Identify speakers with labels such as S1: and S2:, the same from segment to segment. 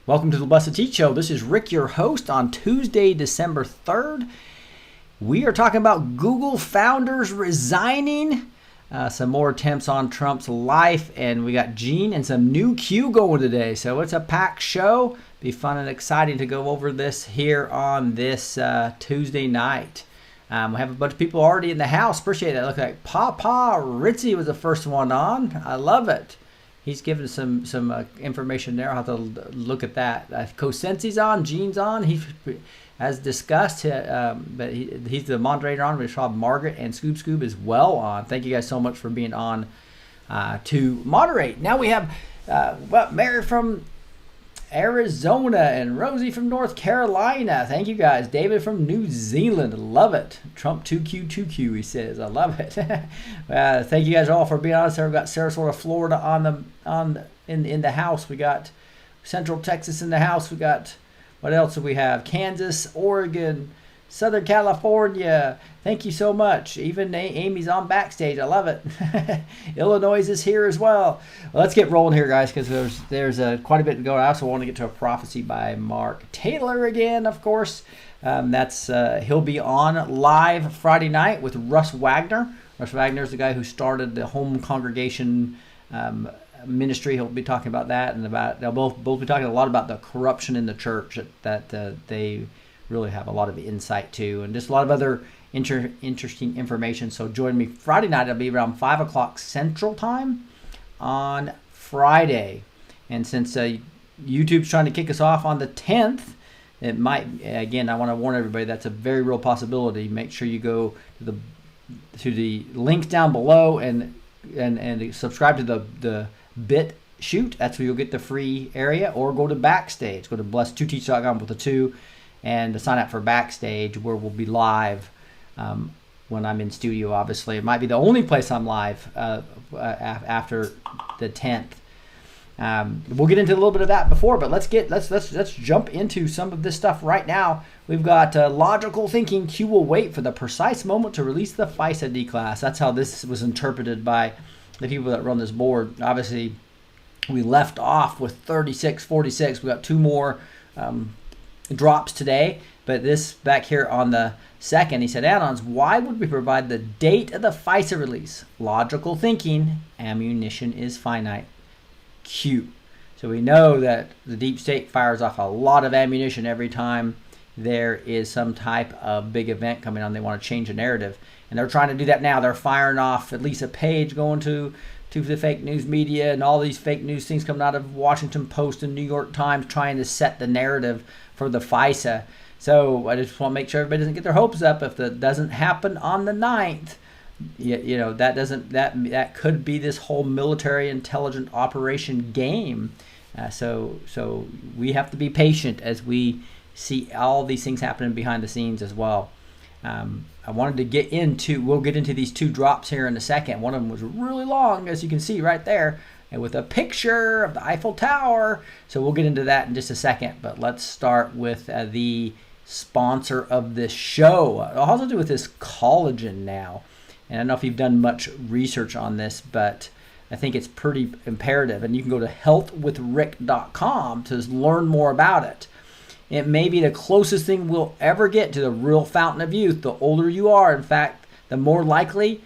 S1: Welcome to the B2T Show. This is Rick, your host, on Tuesday, December 3rd. We are talking about Google founders resigning, some more attempts on Trump's life, and we got Gene and some new Q going today. So it's a packed show. Be fun and exciting to go over this here on this Tuesday night. We have a bunch of people already in the house. Appreciate that. Look like Papa Ritzy was the first one on. I love it. He's given some information there. I'll have to look at that. Cosensi's on, Gene's on. He, as discussed, but he's the moderator on. We saw Margaret and Scoob is well on. Thank you guys so much for being on to moderate. Now we have Mary from Arizona and Rosie from North Carolina. Thank you guys. David from New Zealand. Love it. Trump 2Q, he says. I love it. Thank you guys all for being on. So we've got Sarasota, Florida in the house. We got Central Texas in the house. We got, what else do we have? Kansas, Oregon, Southern California. Thank you so much. Even Amy's on backstage. I love it. Illinois is here as well. Let's get rolling here, guys, because there's quite a bit to go. I also want to get to a prophecy by Mark Taylor again, of course. He'll be on live Friday night with Russ Wagner. Russ Wagner is the guy who started the home congregation ministry. He'll be talking about that, and they'll both be talking a lot about the corruption in the church that they really have a lot of insight to, and just a lot of other interesting information. So join me Friday night. It'll be around 5 o'clock Central Time on Friday. And since YouTube's trying to kick us off on the 10th, it might, again, I want to warn everybody, that's a very real possibility. Make sure you go to the link down below and subscribe to the BitChute. That's where you'll get the free area, or go to Backstage. Go to bless2teach.com with a 2 and sign up for Backstage, where we'll be live when I'm in studio. Obviously, it might be the only place I'm live after the 10th. We'll get into a little bit of that before, but let's jump into some of this stuff right now. We've got logical thinking. Q will wait for the precise moment to release the FISA class. That's how this was interpreted by the people that run this board. Obviously, we left off with 36-46. We got two more drops today, but this back here on the 2nd, he said, add-ons, why would we provide the date of the FISA release? Logical thinking, ammunition is finite. Q. So we know that the deep state fires off a lot of ammunition every time there is some type of big event coming on. They want to change the narrative, and they're trying to do that now. They're firing off at least a page going to the fake news media and all these fake news things coming out of Washington Post and New York Times, trying to set the narrative for the FISA. So I just want to make sure everybody doesn't get their hopes up. If that doesn't happen on the 9th, you know, that could be this whole military intelligence operation game. So we have to be patient as we see all these things happening behind the scenes as well. I wanted to we'll get into these two drops here in a second. One of them was really long, as you can see right there, and with a picture of the Eiffel Tower. So we'll get into that in just a second, but let's start with the sponsor of this show. It has to do with this collagen now. And I don't know if you've done much research on this, but I think it's pretty imperative. And you can go to healthwithrick.com to learn more about it. It may be the closest thing we'll ever get to the real fountain of youth. The older you are, in fact, the more likely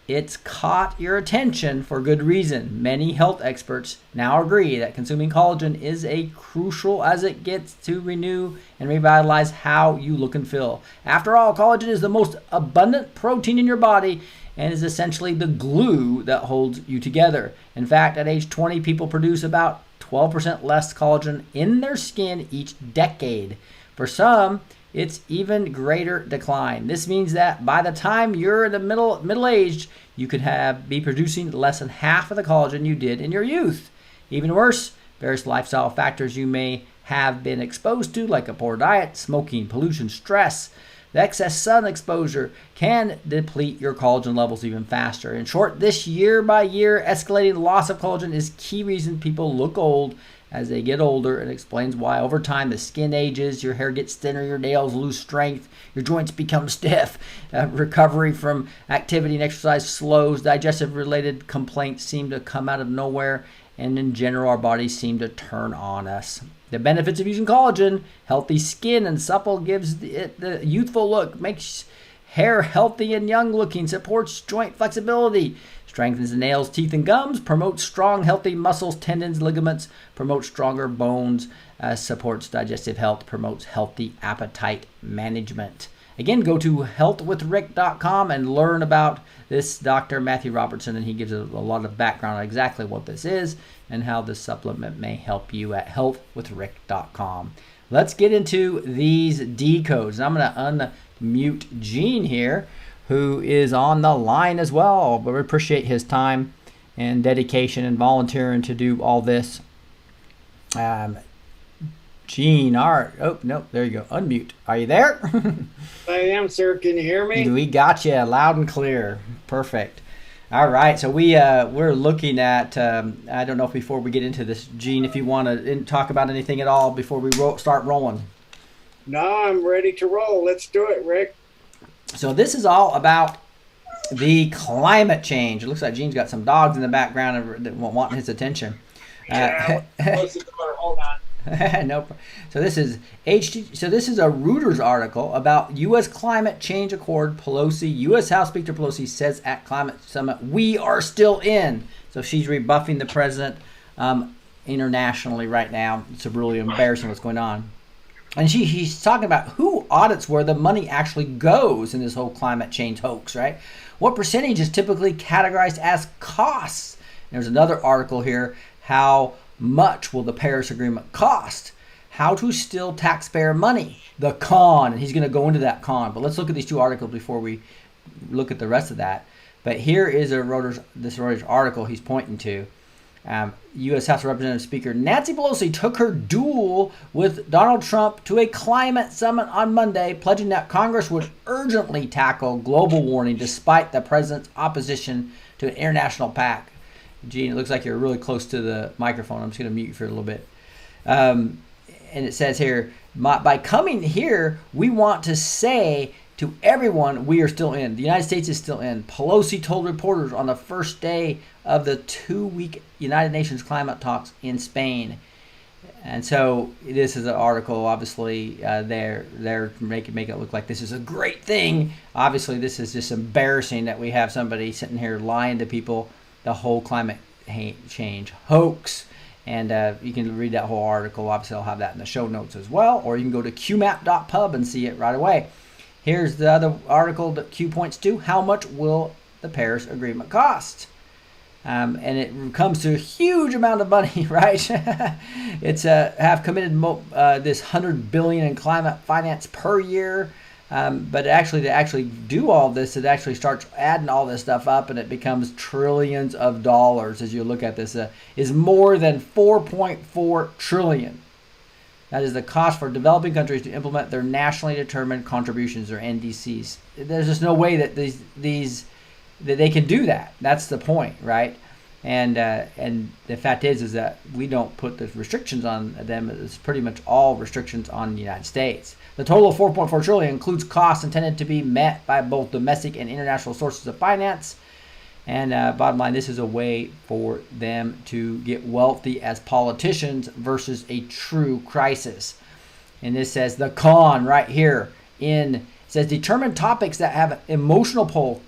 S1: it's caught your attention for good reason. Many health experts now agree that consuming collagen is as crucial as it gets to renew and revitalize how you look and feel. After all, collagen is the most abundant protein in your body and is essentially the glue that holds you together. In fact, at age 20, people produce about 12% less collagen in their skin each decade. For some, it's even greater decline. This means that by the time you're in the middle-aged, you could be producing less than half of the collagen you did in your youth. Even worse, various lifestyle factors you may have been exposed to, like a poor diet, smoking, pollution, stress, the excess sun exposure, can deplete your collagen levels even faster. In short, this year-by-year escalating loss of collagen is key reason people look old as they get older. It explains why over time the skin ages, your hair gets thinner, your nails lose strength, your joints become stiff, recovery from activity and exercise slows, digestive related complaints seem to come out of nowhere, and in general, our bodies seem to turn on us. The benefits of using collagen: healthy skin and supple, gives it the youthful look, makes hair healthy and young looking, supports joint flexibility, strengthens the nails, teeth, and gums, promotes strong, healthy muscles, tendons, ligaments, promotes stronger bones, supports digestive health, promotes healthy appetite management. Again, go to healthwithrick.com and learn about this Dr. Matthew Robertson, and he gives a lot of background on exactly what this is and how this supplement may help you at healthwithrick.com. Let's get into these D codes. I'm going to unmute Gene here, who is on the line as well. But we appreciate his time and dedication and volunteering to do all this. Gene, oh, no, there you go. Unmute. Are you there?
S2: I am, sir. Can you hear me?
S1: We got you loud and clear. Perfect. All right. So we're looking at, I don't know if before we get into this, Gene, if you want to talk about anything at all before we start rolling.
S2: No, I'm ready to roll. Let's do it, Rick.
S1: So this is all about the climate change. It looks like Gene's got some dogs in the background that want his attention.
S2: Close the door. Hold on.
S1: No. So this is So this is a Reuters article about U.S. climate change accord. Pelosi, U.S. House Speaker Pelosi says at climate summit, we are still in. So she's rebuffing the president internationally right now. It's really embarrassing what's going on. And she's talking about who audits where the money actually goes in this whole climate change hoax, right? What percentage is typically categorized as costs? There's another article here, how much will the Paris Agreement cost? How to steal taxpayer money, the con, and he's going to go into that con. But let's look at these two articles before we look at the rest of that. But here is this Reuters article he's pointing to. U.S. House of Representatives Speaker Nancy Pelosi took her duel with Donald Trump to a climate summit on Monday, pledging that Congress would urgently tackle global warming despite the president's opposition to an international pact. Gene, it looks like you're really close to the microphone. I'm just going to mute you for a little bit. And it says here, by coming here, we want to say to everyone we are still in. The United States is still in. Pelosi told reporters on the first day of the 2-week United Nations climate talks in Spain. And so this is an article, obviously, they're make it look like this is a great thing. Obviously, this is just embarrassing that we have somebody sitting here lying to people. The whole climate change hoax. And you can read that whole article. Obviously, I'll have that in the show notes as well. Or you can go to qmap.pub and see it right away. Here's the other article that Q points to. How much will the Paris Agreement cost? And it comes to a huge amount of money, right? It's have committed this $100 billion in climate finance per year. But actually, to actually do all this, it actually starts adding all this stuff up, and it becomes trillions of dollars. As you look at this, is more than 4.4 trillion. That is the cost for developing countries to implement their nationally determined contributions, or NDCs. There's just no way that that they can do that. That's the point, right? And the fact is that we don't put the restrictions on them. It's pretty much all restrictions on the United States. The total of 4.4 trillion includes costs intended to be met by both domestic and international sources of finance. And bottom line, this is a way for them to get wealthy as politicians versus a true crisis. And this says the con right here says determine topics that have emotional pull,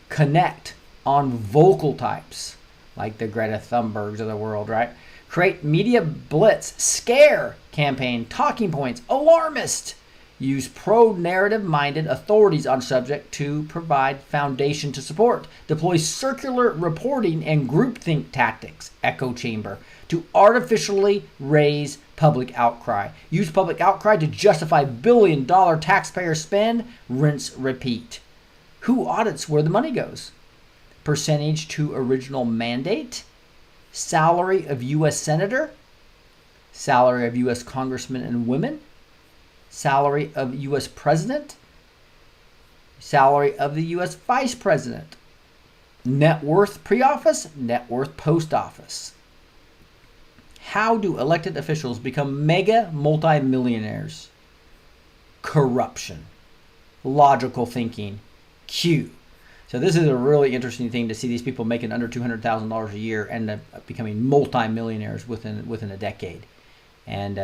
S1: connect on vocal types, like the Greta Thunbergs of the world, right? Create media blitz, scare campaign, talking points, alarmist. Use pro-narrative-minded authorities on subject to provide foundation to support. Deploy circular reporting and groupthink tactics, echo chamber, to artificially raise public outcry. Use public outcry to justify billion-dollar taxpayer spend, rinse, repeat. Who audits where the money goes? Percentage to original mandate? Salary of U.S. Senator? Salary of U.S. Congressmen and women? Salary of U.S. President? Salary of the U.S. Vice President? Net worth pre-office? Net worth post-office? How do elected officials become mega multimillionaires? Corruption. Logical thinking. Q. So this is a really interesting thing to see these people making under $200,000 a year and becoming multi-millionaires within a decade. And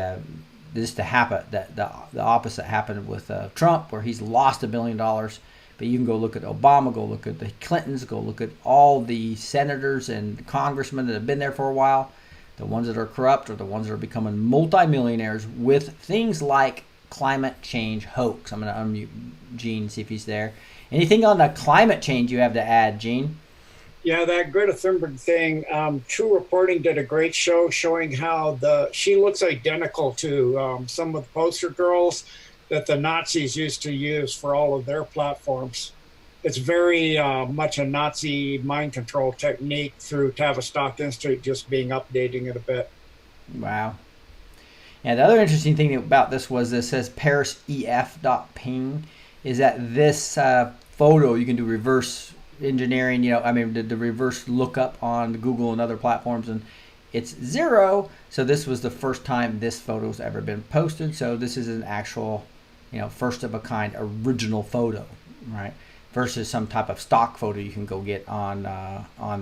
S1: this to happen, that the opposite happened with Trump, where he's lost $1 billion. But you can go look at Obama, go look at the Clintons, go look at all the senators and congressmen that have been there for a while. The ones that are corrupt are the ones that are becoming multimillionaires with things like climate change hoax. I'm going to unmute Gene, see if he's there. Anything on the climate change you have to add, Gene?
S2: Yeah, that Greta Thunberg thing. True Reporting did a great show showing how she looks identical to some of the poster girls that the Nazis used to use for all of their platforms. It's very much a Nazi mind control technique through Tavistock Institute, just updating it a bit.
S1: Wow. Yeah, the other interesting thing about this was this says parisef.ping, is that this photo, you can do reverse engineering, the reverse lookup on Google and other platforms, and it's 0. So this was the first time this photo's ever been posted. So this is an actual, first of a kind original photo, right? Versus some type of stock photo you can go get on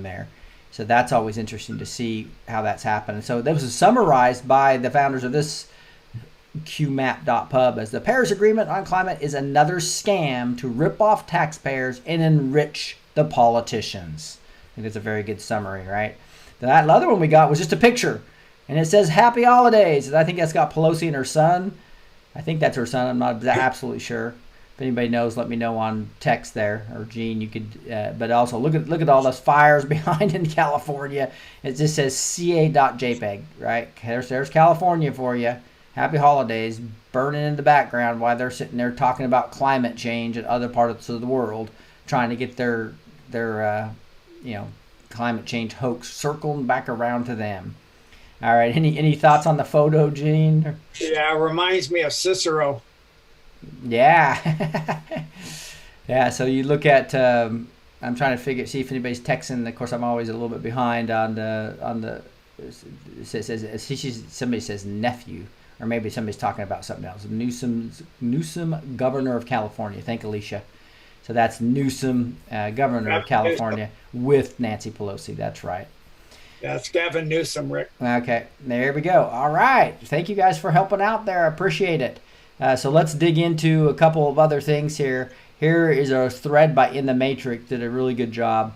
S1: there. So that's always interesting to see how that's happened. So that was summarized by the founders of this qmap.pub as the Paris Agreement on climate is another scam to rip off taxpayers and enrich the politicians. I think that's a very good summary, right? That other one we got was just a picture, and it says Happy Holidays. And I think that's got Pelosi and her son. I think that's her son. I'm not absolutely sure. If anybody knows, let me know on text there, or Gene, you could. But also look at all those fires behind in California. It just says ca.jpg, right? There's California for you. Happy Holidays, burning in the background while they're sitting there talking about climate change and other parts of the world, trying to get their climate change hoax circling back around to them. All right, any thoughts on the photo, Gene?
S2: Yeah, it reminds me of Cicero.
S1: Yeah. Yeah, so you look at I'm trying to see if anybody's texting. Of course, I'm always a little bit behind on the somebody says nephew, or maybe somebody's talking about something else. Newsom, governor of California. Thank Alicia. So that's Newsom, governor of California, with Nancy Pelosi. That's right.
S2: Yeah, it's Gavin Newsom, Rick.
S1: Okay, there we go. All right. Thank you guys for helping out there. I appreciate it. So let's dig into a couple of other things here. Here is a thread by In the Matrix, did a really good job.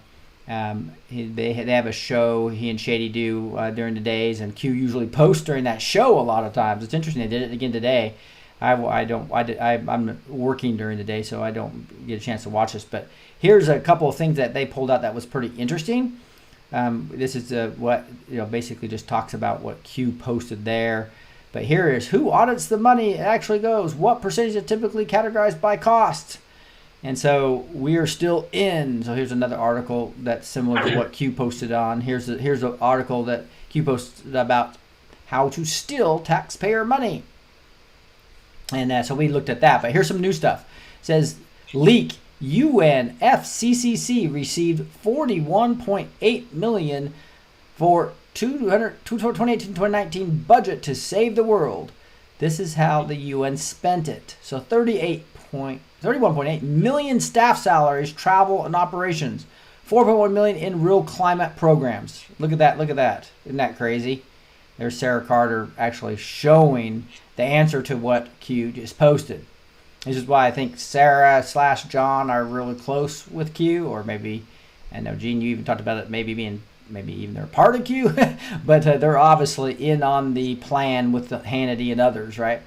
S1: They have a show he and Shady do during the days, and Q usually posts during that show a lot of times. It's interesting. They did it again today. I'm working during the day, so I don't get a chance to watch this. But here's a couple of things that they pulled out that was pretty interesting. This is what basically just talks about what Q posted there. But here is who audits the money it actually goes. What percentage is typically categorized by cost? And so we are still in. So here's another article that's similar to what Q posted on. Here's an article that Q posted about how to steal taxpayer money. And so we looked at that. But here's some new stuff. It says leak. UNFCCC received $41.8 million for 2018-2019 budget to save the world. This is how the UN spent it. So 31.8 million staff salaries, travel, and operations. 4.1 million in real climate programs. Look at that. Isn't that crazy? There's Sarah Carter actually showing the answer to what Q just posted. This is why I think Sarah/John are really close with Q, or maybe, I know Gene, you even talked about it maybe even they're part of Q, but they're obviously in on the plan with the Hannity and others, right?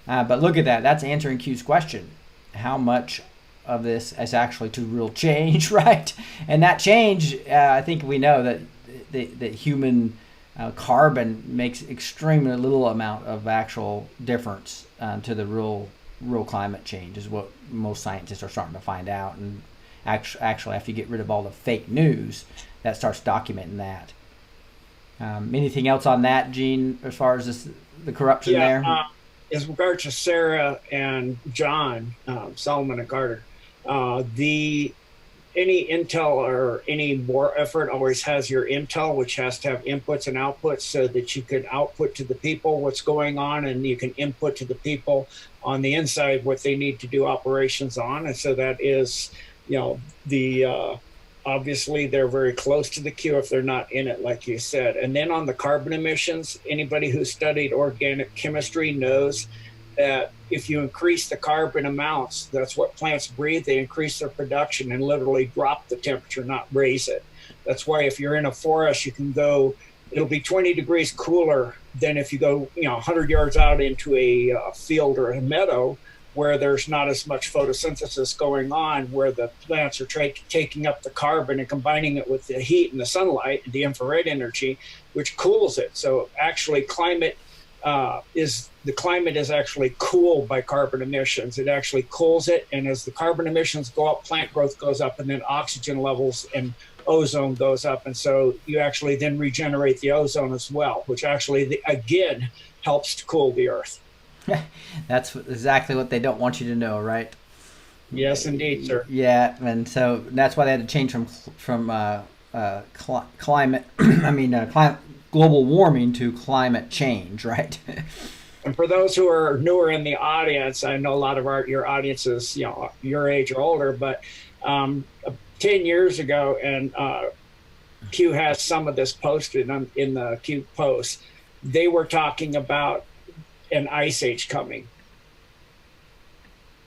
S1: But look at that. That's answering Q's question. How much of this is actually to real change, right? And that change, I think we know that human carbon makes extremely little amount of actual difference to the real climate change, is what most scientists are starting to find out. And actually, after you get rid of all the fake news, that starts documenting that. Anything else on that, Gene, as far as the corruption there?
S2: As regards to Sarah and John, Solomon and Carter, any intel or any war effort always has your intel, which has to have inputs and outputs so that you can output to the people what's going on, and you can input to the people on the inside what they need to do operations on. And so that is the obviously they're very close to the Q if they're not in it, like you said. And then on the carbon emissions, anybody who studied organic chemistry knows that if you increase the carbon amounts, that's what plants breathe. They increase their production and literally drop the temperature, not raise it. That's why if you're in a forest, you can go, it'll be 20 degrees cooler than if you go 100 yards out into a field or a meadow where there's not as much photosynthesis going on, where the plants are taking up the carbon and combining it with the heat and the sunlight and the infrared energy, which cools it. So actually climate is actually cooled by carbon emissions. It actually cools it, and as the carbon emissions go up, plant growth goes up, and then oxygen levels and ozone goes up, and so you actually then regenerate the ozone as well, which actually again helps to cool the earth.
S1: That's exactly what they don't want you to know, right?
S2: Yes, indeed, sir.
S1: Yeah, and so that's why they had to change from climate, climate global warming to climate change, right?
S2: And for those who are newer in the audience, I know a lot of your audience is your age or older, but 10 years ago, and Q has some of this posted in the Q post, they were talking about an ice age coming.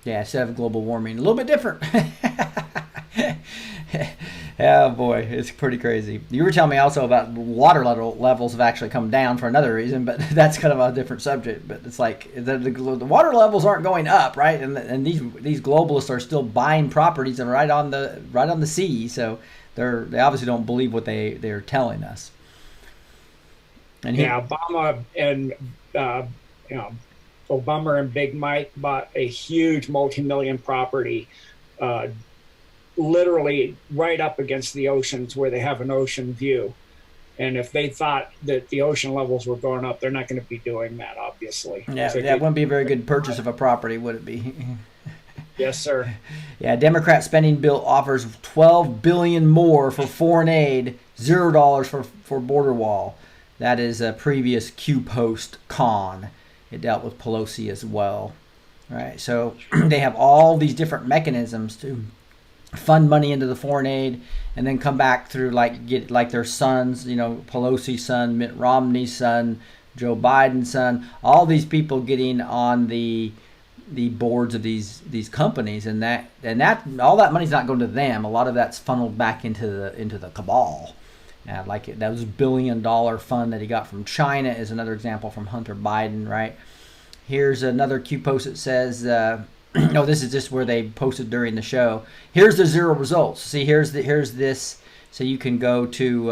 S1: Yeah, instead of global warming, a little bit different. Oh boy, it's pretty crazy. You were telling me also about water levels have actually come down for another reason, but that's kind of a different subject. But it's like the water levels aren't going up, right? And these globalists are still buying properties and right on the sea. So they obviously don't believe what they're telling us.
S2: And Obama and Obama and Big Mike bought a huge multi-million property, literally right up against the oceans where they have an ocean view. And if they thought that the ocean levels were going up, they're not going to be doing that, obviously.
S1: Yeah, that wouldn't be a very good purchase of a property, would it be?
S2: Yes, sir.
S1: Yeah, Democrat spending bill offers $12 billion more for foreign aid, $0 for border wall. That is a previous Q post con. It dealt with Pelosi as well. All right, so they have all these different mechanisms to fund money into the foreign aid and then come back through get their sons, Pelosi's son, Mitt Romney's son, Joe Biden's son, all these people getting on the boards of these companies, and that all that money's not going to them. A lot of that's funneled back into the cabal. That was $1 billion fund that he got from China is another example from Hunter Biden, right? Here's another Q post that says, this is just where they posted during the show. Here's the 0 results. See, here's this. So you can go to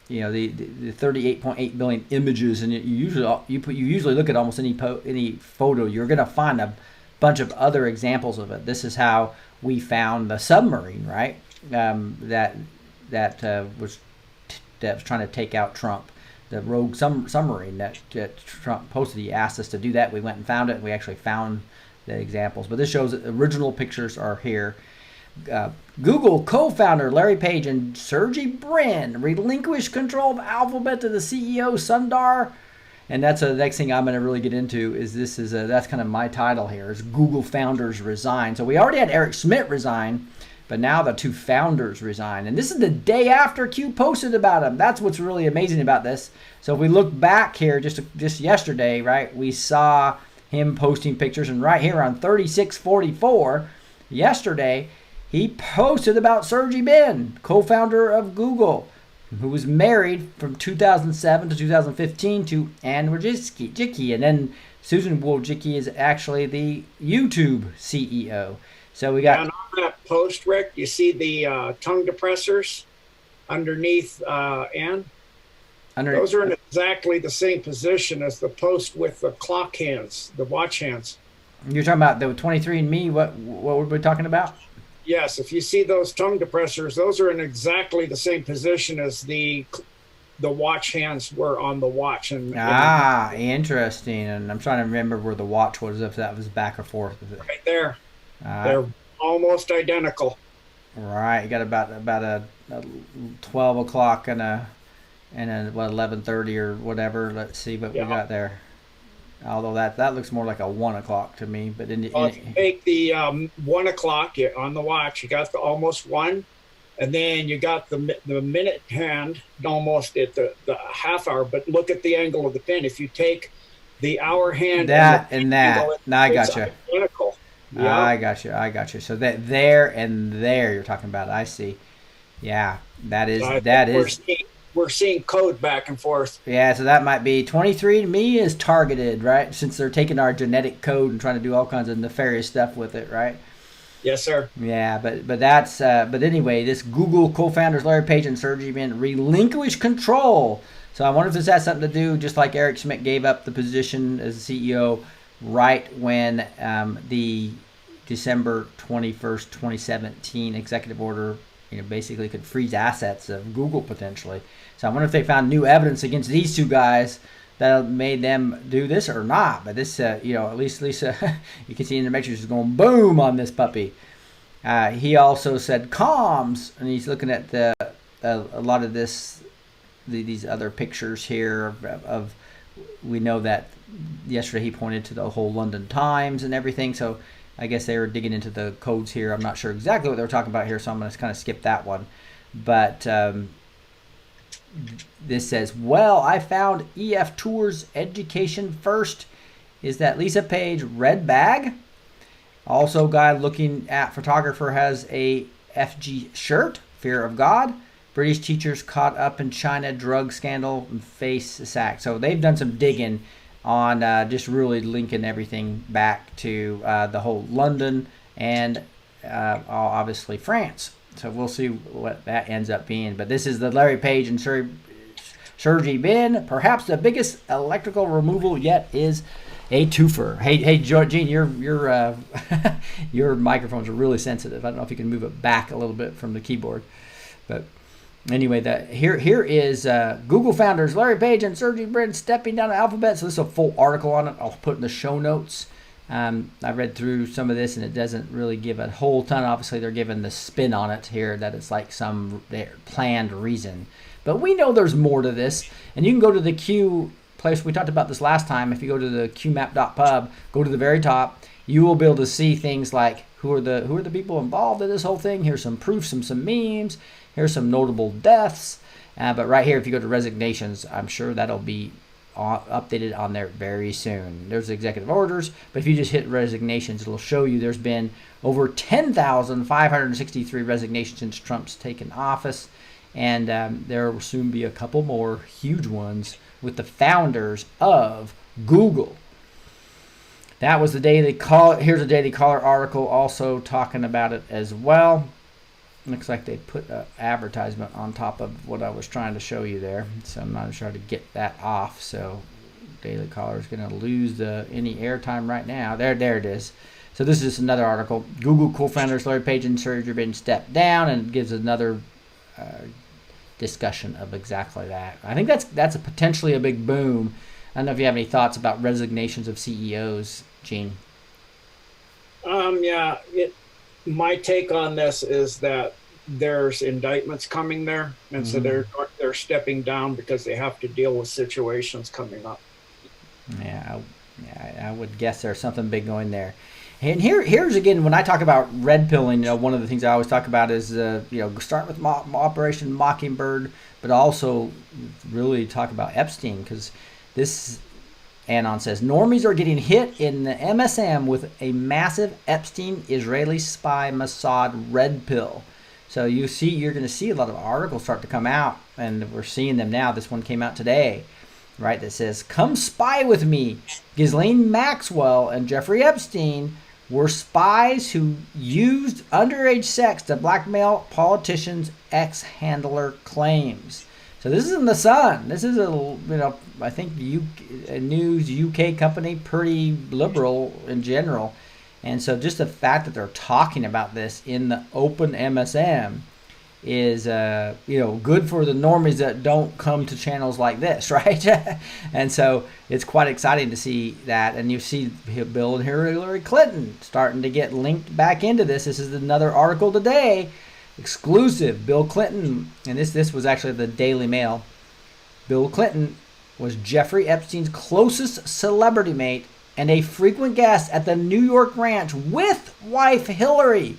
S1: the 38.8 billion images, and you usually look at almost any photo. You're gonna find a bunch of other examples of it. This is how we found the submarine, right? That was trying to take out Trump, the rogue submarine that Trump posted. He asked us to do that. We went and found it, and we actually found the examples. But this shows that the original pictures are here. Google co-founder Larry Page and Sergey Brin relinquished control of Alphabet to the CEO Sundar. And that's the next thing I'm going to really get into. That's kind of my title here, is Google founders resign. So we already had Eric Schmidt resign, but now the two founders resign. And this is the day after Q posted about him. That's what's really amazing about this. So if we look back here just yesterday, right, we saw him posting pictures. And right here on 3644, yesterday, he posted about Sergey Brin, co-founder of Google, who was married from 2007 to 2015 to Ann Wojcicki. And then Susan Wojcicki is actually the YouTube CEO. So we got...
S2: And on that post, Rick, you see the tongue depressors underneath Ann? Those are in exactly the same position as the post with the clock hands, the watch hands.
S1: You're talking about the 23andMe? What were we talking about?
S2: Yes, if you see those tongue depressors, those are in exactly the same position as the watch hands were on the watch. Interesting.
S1: And I'm trying to remember where the watch was, if that was back or forth.
S2: Right there. They're almost identical.
S1: Right. You got about a 12 o'clock and a 11:30 or whatever. Let's see what we got there. Although that looks more like a 1 o'clock to me. But
S2: Well, if you take the 1 o'clock on the watch, you got the almost one, and then you got the minute hand almost at the half hour. But look at the angle of the pin. If you take the hour hand and the
S1: that and
S2: angle,
S1: that. Now I
S2: it's
S1: gotcha.
S2: identical. Yeah.
S1: I got you. I got you. So that there and there you're talking about. I see. Yeah, that is
S2: So I think
S1: that is.
S2: we're seeing code back and forth.
S1: Yeah, so that might be 23 to me is targeted, right? Since they're taking our genetic code and trying to do all kinds of nefarious stuff with it, right?
S2: Yes, sir.
S1: Yeah, but that's but anyway, this Google co-founders Larry Page and Sergey Brin relinquish control. So I wonder if this has something to do, just like Eric Schmidt gave up the position as CEO right when the December 21st, 2017 executive order, basically could freeze assets of Google potentially. So I wonder if they found new evidence against these two guys that made them do this or not. But this, at least Lisa, you can see in the matrix is going boom on this puppy. He also said comms, and he's looking at a lot of these other pictures here of we know that yesterday he pointed to the whole London Times and everything. So I guess they were digging into the codes here. I'm not sure exactly what they were talking about here, so I'm going to kind of skip that one. But this says, well, I found EF Tours Education First. Is that Lisa Page red bag? Also, guy looking at photographer has a FG shirt, Fear of God. British teachers caught up in China drug scandal and face sack. So they've done some digging on just really linking everything back to the whole London and obviously France. So we'll see what that ends up being. But this is the Larry Page and Sergey Brin. Perhaps the biggest electrical removal yet is a twofer. Hey, Gene, your your microphones are really sensitive. I don't know if you can move it back a little bit from the keyboard, but anyway, here is Google founders Larry Page and Sergey Brin stepping down Alphabet. So this is a full article on it. I'll put in the show notes. I read through some of this, and it doesn't really give a whole ton. Obviously, they're giving the spin on it here that it's like some planned reason. But we know there's more to this. And you can go to the Q place. We talked about this last time. If you go to the qmap.pub, go to the very top, you will be able to see things like who are the people involved in this whole thing. Here's some proof, some memes. Here's some notable deaths. But right here, if you go to resignations, I'm sure that'll be updated on there very soon. There's executive orders, but if you just hit resignations, it'll show you there's been over 10,563 resignations since Trump's taken office. And there will soon be a couple more huge ones with the founders of Google. That was the Daily Caller. Here's a Daily Caller article also talking about it as well. Looks like they put an advertisement on top of what I was trying to show you there. So I'm not sure how to get that off. So Daily Caller is going to lose any airtime right now. There it is. So this is just another article. Google co-founders Larry Page and Sergey Brin stepped down, and it gives another discussion of exactly that. I think that's potentially a big boom. I don't know if you have any thoughts about resignations of CEOs, Gene.
S2: Yeah. My take on this is that there's indictments coming there, and so they're stepping down because they have to deal with situations coming up.
S1: Yeah, I would guess there's something big going there. And here's again, when I talk about red pilling, one of the things I always talk about is start with Operation Mockingbird, but also really talk about Epstein, because this. Anon says, normies are getting hit in the MSM with a massive Epstein Israeli spy Mossad red pill. So you're going to see a lot of articles start to come out, and we're seeing them now. This one came out today, right, that says, come spy with me. Ghislaine Maxwell and Jeffrey Epstein were spies who used underage sex to blackmail politicians' ex-handler claims. So this is in the Sun. This is I think a news UK company, pretty liberal in general, and so just the fact that they're talking about this in the open MSM is good for the normies that don't come to channels like this, right? And so it's quite exciting to see that, and you see Bill and Hillary Clinton starting to get linked back into this. This is another article today. Exclusive. Bill Clinton, and this was actually the Daily Mail. Bill Clinton was Jeffrey Epstein's closest celebrity mate and a frequent guest at the New York ranch with wife Hillary,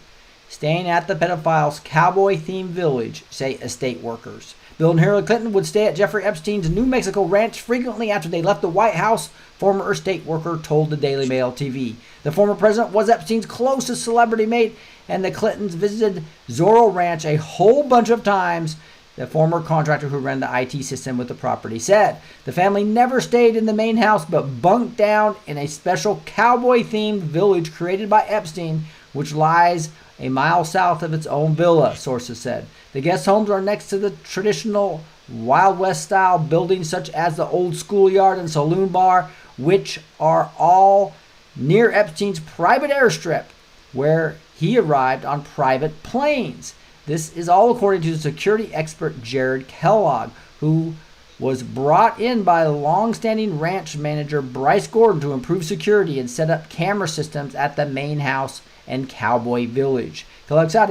S1: staying at the pedophile's cowboy-themed village, say estate workers. Bill and Hillary Clinton would stay at Jeffrey Epstein's New Mexico ranch frequently after they left the White House, former estate worker told the Daily Mail TV. The former president was Epstein's closest celebrity mate, and the Clintons visited Zorro Ranch a whole bunch of times, the former contractor who ran the IT system with the property said. The family never stayed in the main house but bunked down in a special cowboy-themed village created by Epstein, which lies a mile south of its own villa, sources said. The guest homes are next to the traditional Wild West-style buildings such as the old schoolyard and saloon bar, which are all near Epstein's private airstrip, where he arrived on private planes. This is all according to security expert Jared Kellogg, who was brought in by the long-standing ranch manager Bryce Gordon to improve security and set up camera systems at the main house and cowboy village. Kellogg said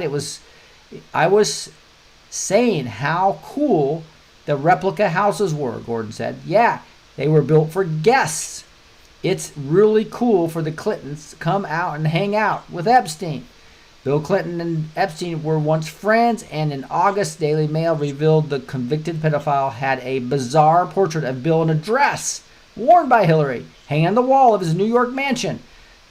S1: I was saying how cool the replica houses were, Gordon said. Yeah, they were built for guests. It's really cool for the Clintons to come out and hang out with Epstein. Bill Clinton and Epstein were once friends, and in August, Daily Mail revealed the convicted pedophile had a bizarre portrait of Bill in a dress worn by Hillary hanging on the wall of his New York mansion.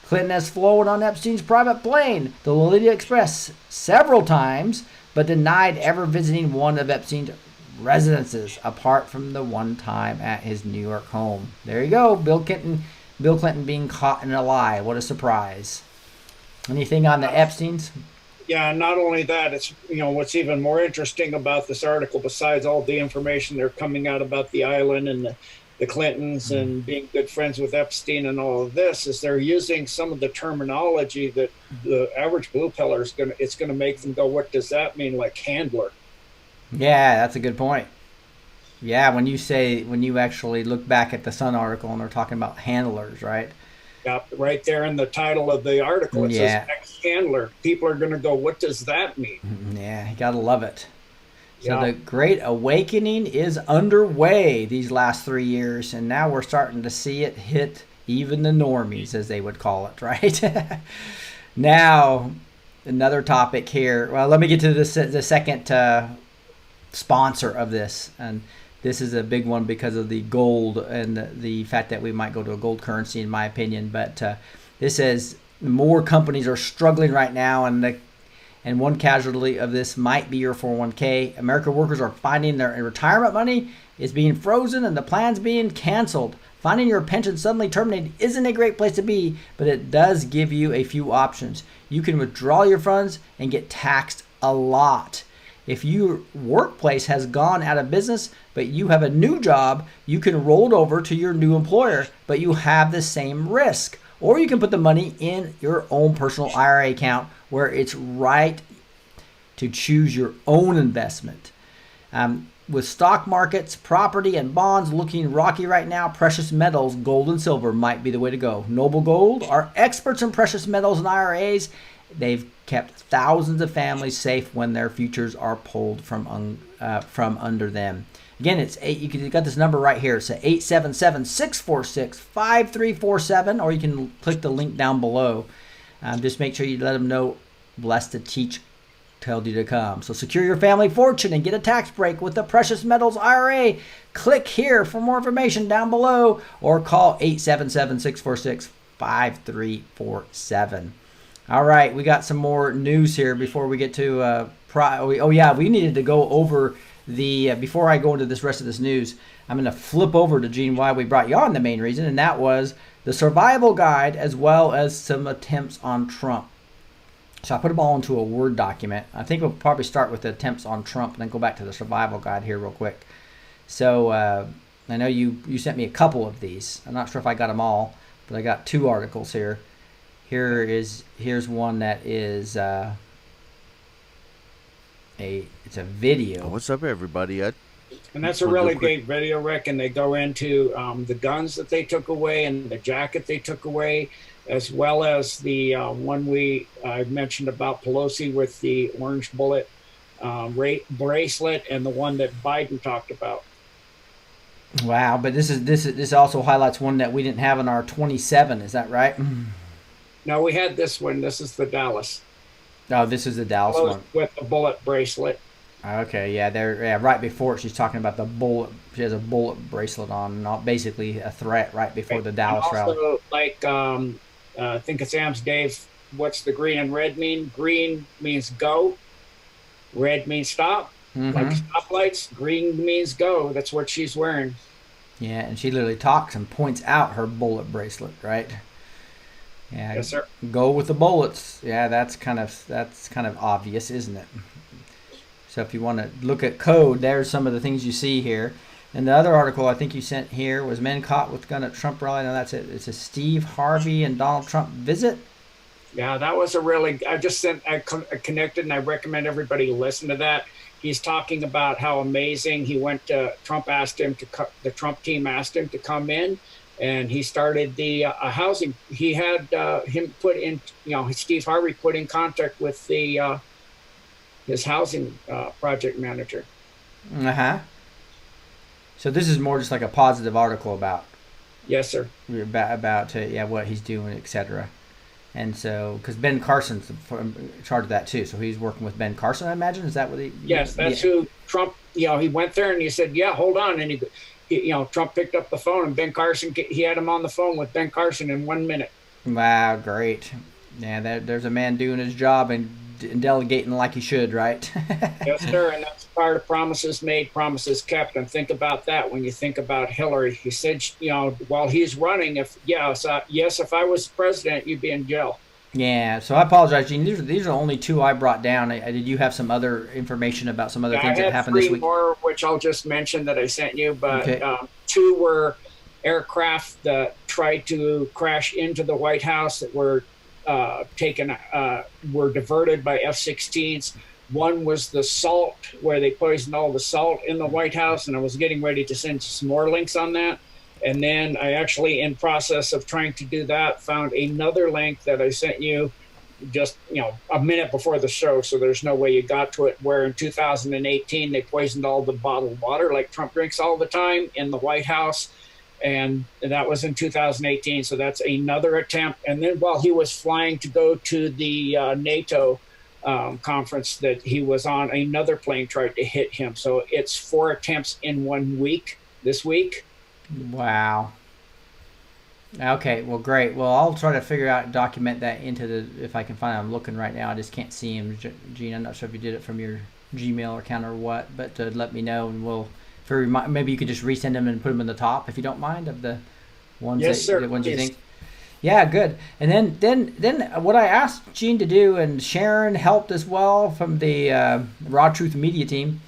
S1: Clinton has flown on Epstein's private plane, the Lolita Express, several times, but denied ever visiting one of Epstein's residences, apart from the one time at his New York home. There you go, Bill Clinton being caught in a lie. What a surprise. Anything on the Epsteins?
S2: Yeah, not only that, it's, what's even more interesting about this article, besides all the information they're coming out about the island and the Clintons and being good friends with Epstein and all of this, is they're using some of the terminology that the average blue pillar is going to make them go, what does that mean? Like handler.
S1: Yeah, that's a good point. Yeah, when you actually look back at the Sun article and they're talking about handlers, right?
S2: Yeah, right there in the title of the article, it says ex-handler. People are going to go, what does that mean?
S1: Yeah, you got to love it. So
S2: Yeah.
S1: the Great Awakening is underway these last 3 years, and now we're starting to see it hit even the normies, as they would call it, right? Now, another topic here. Well, let me get to the second sponsor of this, and this is a big one because of the gold and the fact that we might go to a gold currency, in my opinion. But this says more companies are struggling right now, and one casualty of this might be your 401k. American workers are finding their retirement money is being frozen and the plans being canceled. Finding your pension suddenly terminated isn't a great place to be, but it does give you a few options. You can withdraw your funds and get taxed a lot. If your workplace has gone out of business, but you have a new job, you can roll it over to your new employer, but you have the same risk. Or you can put the money in your own personal IRA account where it's right to choose your own investment. With stock markets, property, and bonds looking rocky right now, precious metals, gold and silver might be the way to go. Noble Gold are experts in precious metals and IRAs. They've kept thousands of families safe when their futures are pulled from under them. Again, you got this number right here. It's 877-646-5347, or you can click the link down below. Just make sure you let them know Blessed to Teach told you to come. So secure your family fortune and get a tax break with the Precious Metals IRA. Click here for more information down below, or call 877-646-5347. All right, we got some more news here before we get to we needed to go over the before I go into this rest of this news. I'm going to flip over to Gene why we brought you on, the main reason, and that was the survival guide as well as some attempts on Trump. So I put them all into a Word document. I think we'll probably start with the attempts on Trump and then go back to the survival guide here real quick. So I know you sent me a couple of these. I'm not sure if I got them all, but I got 2 articles here. Here's one that is it's a video.
S3: What's up, everybody?
S2: And that's a really great video, Rick. And they go into the guns that they took away and the jacket they took away, as well as the one I mentioned about Pelosi with the orange bullet bracelet, and the one that Biden talked about.
S1: Wow, but this also highlights one that we didn't have in our 27. Is that right?
S2: No, we had this one. This is the Dallas.
S1: Oh, this is the Dallas
S2: Closed
S1: one.
S2: with the bullet bracelet.
S1: Okay, yeah, there. Yeah, right before she's talking about the bullet. She has a bullet bracelet on, not basically a threat. Right before the
S2: And
S1: Dallas rally.
S2: also, like, I think it's Sam's Dave. What's the green and red mean? Green means go. Red means stop. Like
S1: Mm-hmm.
S2: stoplights. Green means go. That's what she's wearing.
S1: Yeah, and she literally talks and points out her bullet bracelet. Right. Yeah,
S2: Yes, sir.
S1: go with the bullets. Yeah, that's kind of obvious, isn't it? So if you want to look at code, there's some of the things you see here. And the other article I think you sent here was men caught with gun at Trump rally. No, that's it. It's a Steve Harvey and Donald Trump visit.
S2: Yeah, that was a really. I just sent. I connected, and I recommend everybody listen to that. He's talking about how amazing he went to. Trump asked him to. The Trump team asked him to come in, and he started the housing. He had him put in. Steve Harvey put in contact with the his housing project manager.
S1: Uh huh. So this is more just like a positive article
S2: Yes, sir.
S1: yeah, what he's doing, etc. And so, because Ben Carson's in charge of that too, so he's working with Ben Carson, I imagine. Is that what he?
S2: Yes, that's
S1: Yeah.
S2: who Trump. He went there and he said, "Yeah, hold on," and Trump picked up the phone and Ben Carson. He had him on the phone with Ben Carson in 1 minute.
S1: Wow, great. Yeah, there's a man doing his job and delegating like he should, right?
S2: Yes, sir. And that's part of promises made, promises kept. And think about that when you think about Hillary. He said, while he's running, if I was president, you'd be in jail.
S1: Yeah, so I apologize, Gene. These are the only two I brought down. Did you have some other information about some other
S2: Yeah,
S1: things
S2: I
S1: that
S2: had
S1: happened this
S2: three
S1: week?
S2: more, which I'll just mention that I sent you, but
S1: Okay.
S2: two were aircraft that tried to crash into the White House that were were diverted by F-16s. One was the salt, where they poisoned all the salt in the White House, and I was getting ready to send some more links on that. And then I actually, in process of trying to do that, found another link that I sent you just a minute before the show, so there's no way you got to it, where in 2018 they poisoned all the bottled water like Trump drinks all the time in the White House, and that was in 2018. So that's another attempt. And then while he was flying to go to the NATO conference that he was on, another plane tried to hit him. So it's 4 attempts in 1 week this week.
S1: Wow. Okay, well, great. Well, I'll try to figure out, document that into if I can find it. I'm looking right now. I just can't see him. Gene, I'm not sure if you did it from your Gmail account or what, but let me know, and maybe you could just resend them and put them in the top, if you don't mind, of the ones
S2: Yes, sir.
S1: the ones you
S2: Yes.
S1: think. Yeah, good. And then what I asked Gene to do, and Sharon helped as well from the Raw Truth Media team,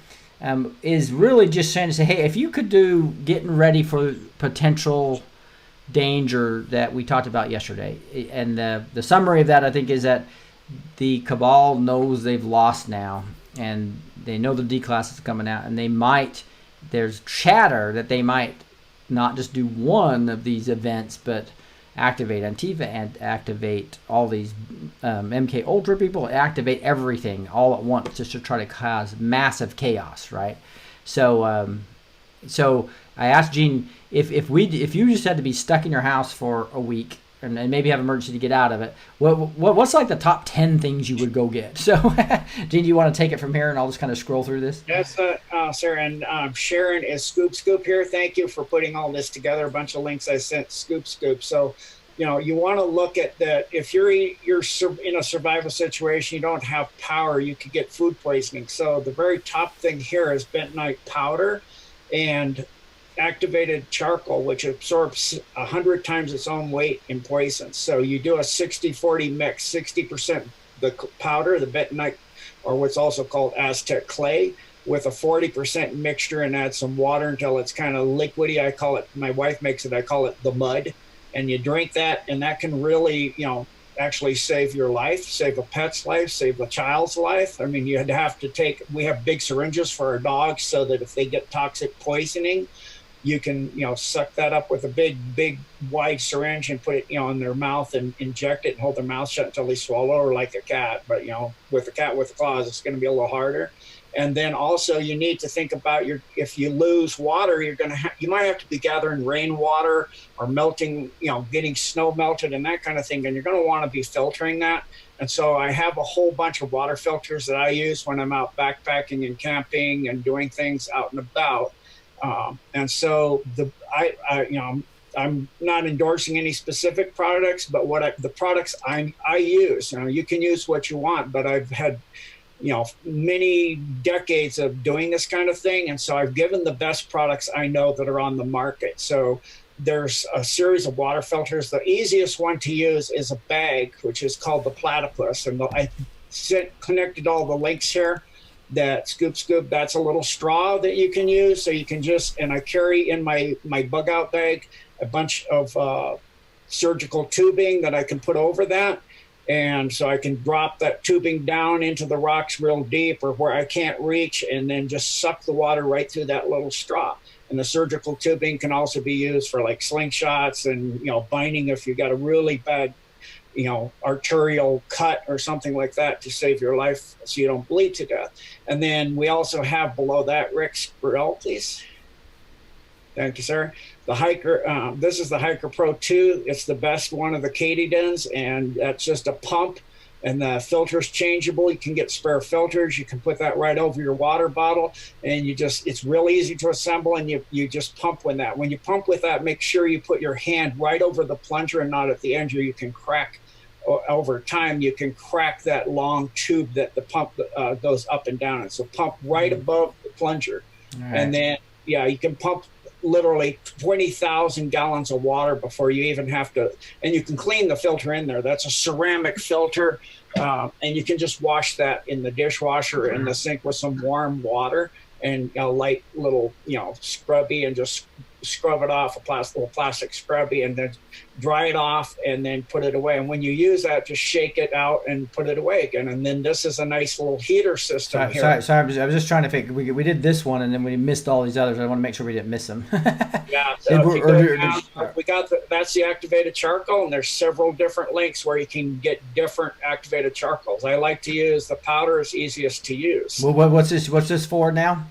S1: is really just trying to say, hey, if you could do getting ready for potential danger that we talked about yesterday, and the summary of that, I think, is that the cabal knows they've lost now, and they know the D-class is coming out, and there's chatter that they might not just do one of these events, but activate Antifa and activate all these MK Ultra people, activate everything all at once, just to try to cause massive chaos, right? So I asked Gene, if you just had to be stuck in your house for a week and maybe have emergency to get out of it, what's like the top 10 things you would go get? So, Gene, do you want to take it from here, and I'll just kind of scroll through this?
S2: Yes, sir. And Sharon is Scoop here. Thank you for putting all this together. A bunch of links I sent Scoop. So, you want to look at that. If you're in a survival situation, you don't have power, you could get food poisoning. So the very top thing here is bentonite powder and activated charcoal, which absorbs 100 times its own weight in poison. So you do a 60-40 mix, 60% the powder, the bentonite, or what's also called Aztec clay, with a 40% mixture, and add some water until it's kind of liquidy. I call it, my wife makes it, I call it the mud. And you drink that, and that can really, actually save your life, save a pet's life, save a child's life. I mean, we have big syringes for our dogs so that if they get toxic poisoning, you can, suck that up with a big, wide syringe and put it, in their mouth and inject it and hold their mouth shut until they swallow, or like a cat. But, with a cat with claws, it's going to be a little harder. And then also you need to think about if you lose water, you might have to be gathering rainwater or melting, getting snow melted and that kind of thing. And you're going to want to be filtering that. And so I have a whole bunch of water filters that I use when I'm out backpacking and camping and doing things out and about. And so I'm not endorsing any specific products, but the products I use, you can use what you want, but I've had, many decades of doing this kind of thing. And so I've given the best products I know that are on the market. So there's a series of water filters. The easiest one to use is a bag, which is called the Platypus. And I connected all the links here. That scoop, that's a little straw that you can use. So you can and I carry in my bug out bag a bunch of surgical tubing that I can put over that. And so I can drop that tubing down into the rocks real deep or where I can't reach, and then just suck the water right through that little straw. And the surgical tubing can also be used for like slingshots and, binding if you got a really bad, arterial cut or something like that to save your life so you don't bleed to death. And then we also have below that, Rick, scroll, please. Thank you, sir. The Hiker, this is the Hiker Pro 2. It's the best one of the katydids, and that's just a pump, and the filter's changeable. You can get spare filters. You can put that right over your water bottle, and it's real easy to assemble, and you just pump with that. When you pump with that, make sure you put your hand right over the plunger and not at the end, or you can crack. Over time, you can crack that long tube that the pump goes up and down. And so pump right above the plunger. Right. And then, you can pump literally 20,000 gallons of water before you even have to, and you can clean the filter in there. That's a ceramic filter. And you can just wash that in the dishwasher in the sink with some warm water and a light little, scrubby, and just scrub it off, little plastic scrubby, and then dry it off and then put it away. And when you use that, just shake it out and put it away again. And then this is a nice little heater system here.
S1: Sorry, I was just trying to think. We did this one, and then we missed all these others. I want to make sure we didn't miss them.
S2: Yeah, so that's the activated charcoal, and there's several different links where you can get different activated charcoals. I like to use the powder; it's easiest to use.
S1: Well, what's this for now?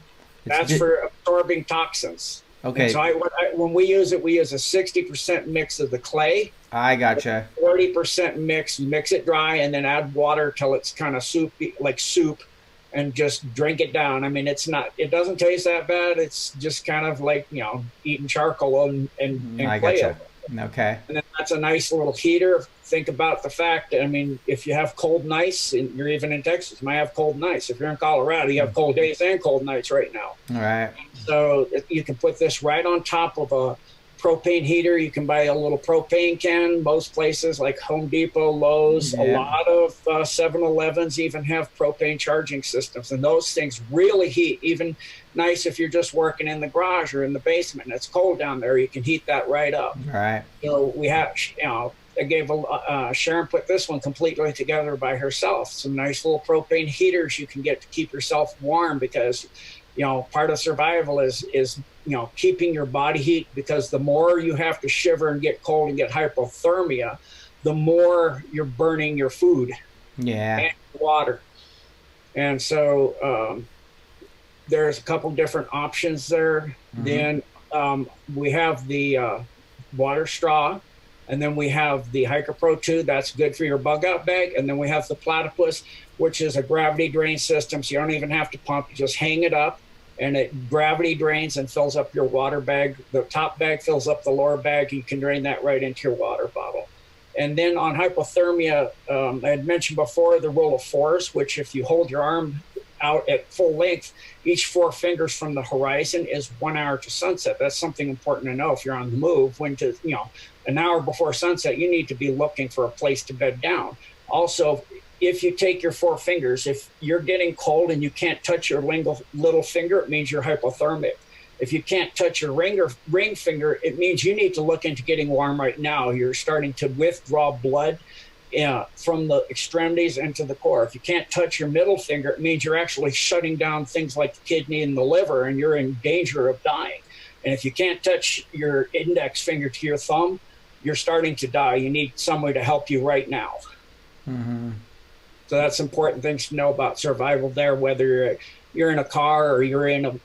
S2: That's for absorbing toxins.
S1: Okay.
S2: And so when we use it, we use a 60% mix of the clay.
S1: I gotcha.
S2: 40% mix it dry, and then add water till it's kind of soupy, like soup, and just drink it down. I mean, it doesn't taste that bad. It's just kind of like, eating charcoal and
S1: I
S2: clay.
S1: Gotcha. Okay.
S2: And then that's a nice little heater. Think about the fact, if you have cold nights, and you're even in Texas, you might have cold nights. If you're in Colorado, you have cold days and cold nights right now.
S1: All right.
S2: So you can put this right on top of a propane heater. You can buy a little propane can. Most places like Home Depot, Lowe's, a lot of 7-Elevens even have propane charging systems. And those things really heat. Even nice if you're just working in the garage or in the basement and it's cold down there, you can heat that right up.
S1: All right.
S2: So we have, I gave Sharon put this one completely together by herself. Some nice little propane heaters you can get to keep yourself warm, because part of survival is keeping your body heat, because the more you have to shiver and get cold and get hypothermia, the more you're burning your food and water. And so there's a couple different options there. Then we have the water straw. And then we have the Hiker Pro 2, that's good for your bug out bag. And then we have the Platypus, which is a gravity drain system. So you don't even have to pump, you just hang it up and it gravity drains and fills up your water bag. The top bag fills up the lower bag. You can drain that right into your water bottle. And then on hypothermia, I had mentioned before the rule of fours, which if you hold your arm out at full length, each 4 fingers from the horizon is 1 hour to sunset. That's something important to know if you're on the move. An hour before sunset, you need to be looking for a place to bed down. Also, if you take your 4 fingers, if you're getting cold and you can't touch your little finger, it means you're hypothermic. If you can't touch your ring finger, it means you need to look into getting warm right now. You're starting to withdraw blood from the extremities into the core. If you can't touch your middle finger, it means you're actually shutting down things like the kidney and the liver, and you're in danger of dying. And if you can't touch your index finger to your thumb, you're starting to die. You need someone to help you right now. So that's important things to know about survival there, whether you're in a car or you're in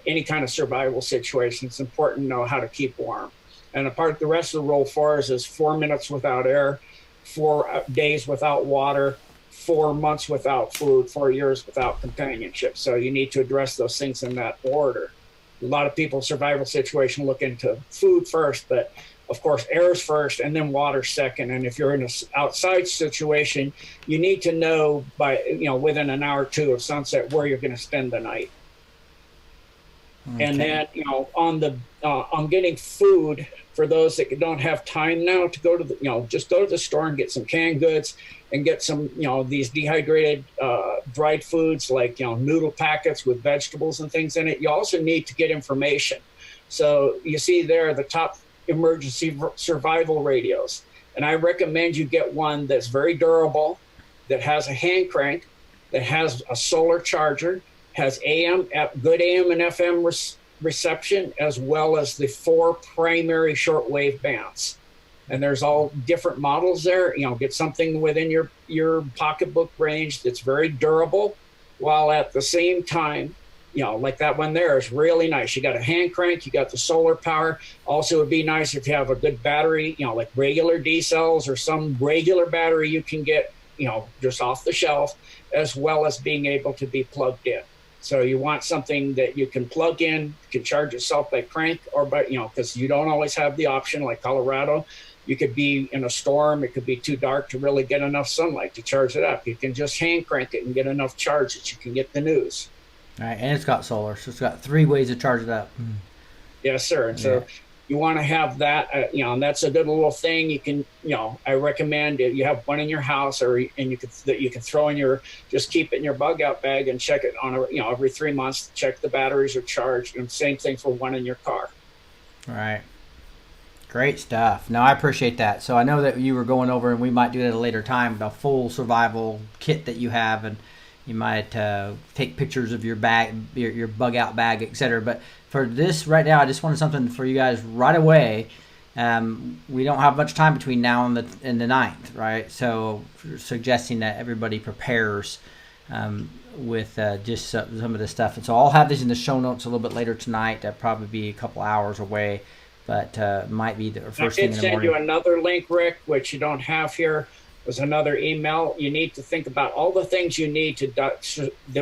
S2: any kind of survival situation. It's important to know how to keep warm. And a part of the rest of the roll fours is 4 minutes without air, 4 days without water, 4 months without food, 4 years without companionship. So you need to address those things in that order. A lot of people in survival situation look into food first, but of course, air is first and then water second. And if you're in an outside situation, you need to know within an hour or two of sunset where you're going to spend the night. Okay. And then, on getting food, for those that don't have time now to go to just go to the store and get some canned goods and get some, these dehydrated, dried foods like, noodle packets with vegetables and things in it. You also need to get information. So you see there the top emergency survival radios. And I recommend you get one that's very durable, that has a hand crank, that has a solar charger, has good AM and FM reception, as well as the 4 primary shortwave bands. And there's all different models there. Get something within your pocketbook range that's very durable, while at the same time, like that one there is really nice. You got a hand crank, you got the solar power. Also, it'd be nice if you have a good battery, like regular D cells or some regular battery you can get, just off the shelf, as well as being able to be plugged in. So you want something that you can plug in, can charge itself by crank or by, because you don't always have the option, like Colorado. You could be in a storm. It could be too dark to really get enough sunlight to charge it up. You can just hand crank it and get enough charge that you can get the news.
S1: All right, and it's got solar, so it's got 3 ways to charge it up.
S2: Yes, sir. And so you want to have that, and that's a good little thing. You can, I recommend if you have one in your house, that you can throw in just keep it in your bug out bag and check it on every 3 months. Check the batteries are charged, and same thing for one in your car.
S1: All right. Great stuff. No, I appreciate that. So I know that you were going over, and we might do it at a later time, the full survival kit that you have, and you might take pictures of your bag, your bug out bag, etc. But for this right now, I just wanted something for you guys right away. We don't have much time between now and the 9th, right? So suggesting that everybody prepares with just some of the stuff. And so I'll have this in the show notes a little bit later tonight. That'll probably be a couple hours away, but might be the first thing in the morning.
S2: I did send you another link, Rick, which you don't have here. Was another email. You need to think about all the things you need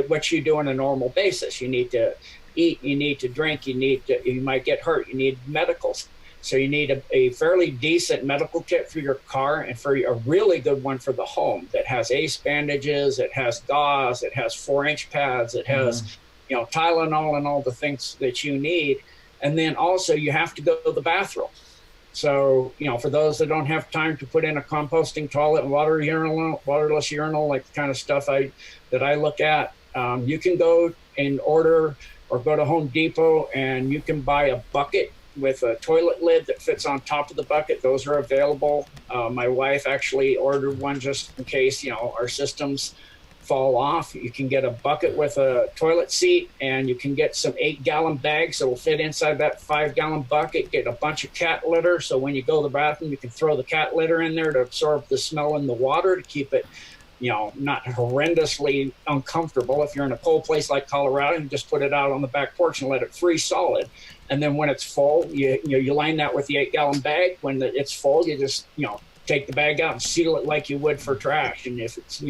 S2: what you do on a normal basis. You need to eat, you need to drink, you might get hurt, you need medicals. So you need a fairly decent medical kit for your car, and for a really good one for the home that has ACE bandages, it has gauze, it has 4-inch pads, it has Tylenol and all the things that you need. And then also you have to go to the bathroom. So, for those that don't have time to put in a composting toilet and waterless urinal, like the kind of stuff that I look at, you can go and order or go to Home Depot and you can buy a bucket with a toilet lid that fits on top of the bucket. Those are available. My wife actually ordered one just in case, our systems fall off. You can get a bucket with a toilet seat, and you can get some 8-gallon bags that will fit inside that 5-gallon bucket. Get a bunch of cat litter, so when you go to the bathroom, you can throw the cat litter in there to absorb the smell in the water, to keep it, not horrendously uncomfortable. If you're in a cold place like Colorado, you just put it out on the back porch and let it freeze solid. And then when it's full, you line that with the 8-gallon bag. When it's full, you just take the bag out and seal it like you would for trash. And if it's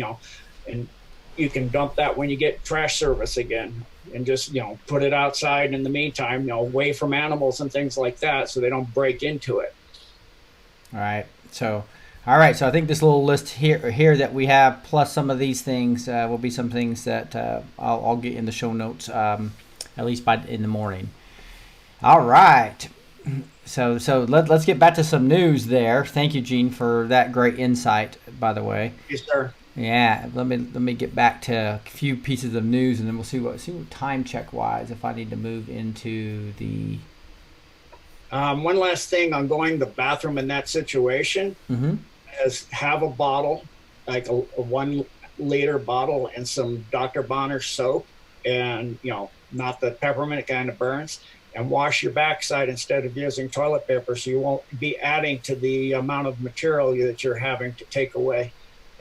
S2: and you can dump that when you get trash service again, and just, put it outside in the meantime, away from animals and things like that, so they don't break into it.
S1: All right. So I think this little list here that we have, plus some of these things, will be some things that I'll get in the show notes, at least in the morning. All right. So let's get back to some news there. Thank you, Gene, for that great insight, by the way.
S2: Yes, sir.
S1: Yeah, let me get back to a few pieces of news, and then we'll see what time check wise if I need to move into the.
S2: One last thing on going to the bathroom in that situation is have a bottle, like a 1 liter bottle, and some Dr. Bonner soap, and not the peppermint kind of burns, and wash your backside instead of using toilet paper, so you won't be adding to the amount of material that you're having to take away.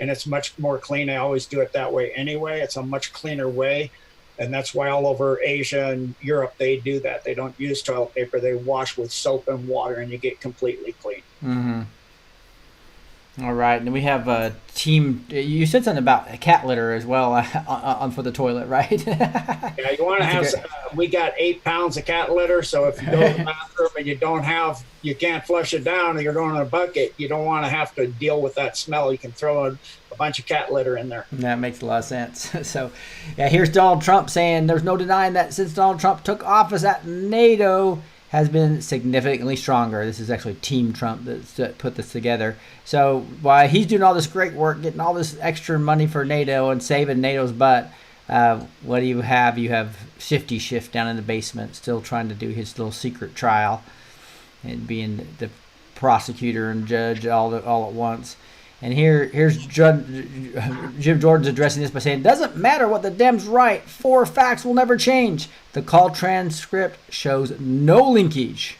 S2: and it's much more clean. I always do it that way anyway. It's a much cleaner way. And that's why all over Asia and Europe, they do that. They don't use toilet paper. They wash with soap and water, and you get completely clean.
S1: Mm-hmm. All right, and we have a team. You said something about cat litter as well on for the toilet, right?
S2: Yeah, you want to have. We got 8 pounds of cat litter, so if you go to the bathroom and you can't flush it down, or you're going in a bucket, you don't want to have to deal with that smell. You can throw a bunch of cat litter in there.
S1: That makes a lot of sense. So, yeah, here's Donald Trump saying there's no denying that since Donald Trump took office, that NATO has been significantly stronger. This is actually Team Trump that put this together. So while he's doing all this great work, getting all this extra money for NATO and saving NATO's butt, what do you have? You have Shifty Schiff down in the basement still trying to do his little secret trial and being the prosecutor and judge all at once. And here's Jim Jordan's addressing this by saying, doesn't matter what the Dems write, 4 facts will never change. The call transcript shows no linkage.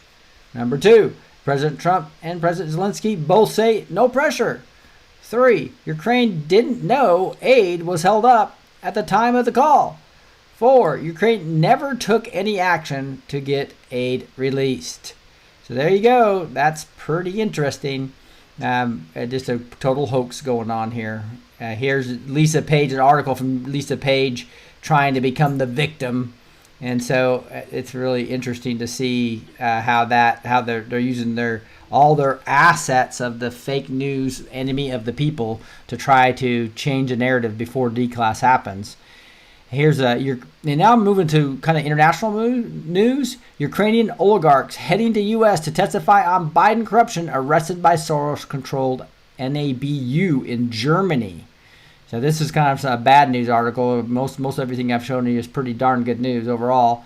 S1: Number 2, President Trump and President Zelensky both say no pressure. 3, Ukraine didn't know aid was held up at the time of the call. 4, Ukraine never took any action to get aid released. So there you go. That's pretty interesting. Just a total hoax going on here. Here's Lisa Page, an article from Lisa Page trying to become the victim, and so it's really interesting to see how they're using all their assets of the fake news enemy of the people to try to change a narrative before D-class happens. Here's and now I'm moving to kind of international news. Ukrainian oligarchs heading to U.S. to testify on Biden corruption arrested by Soros-controlled NABU in Germany. So this is kind of a bad news article. Most everything I've shown you is pretty darn good news overall.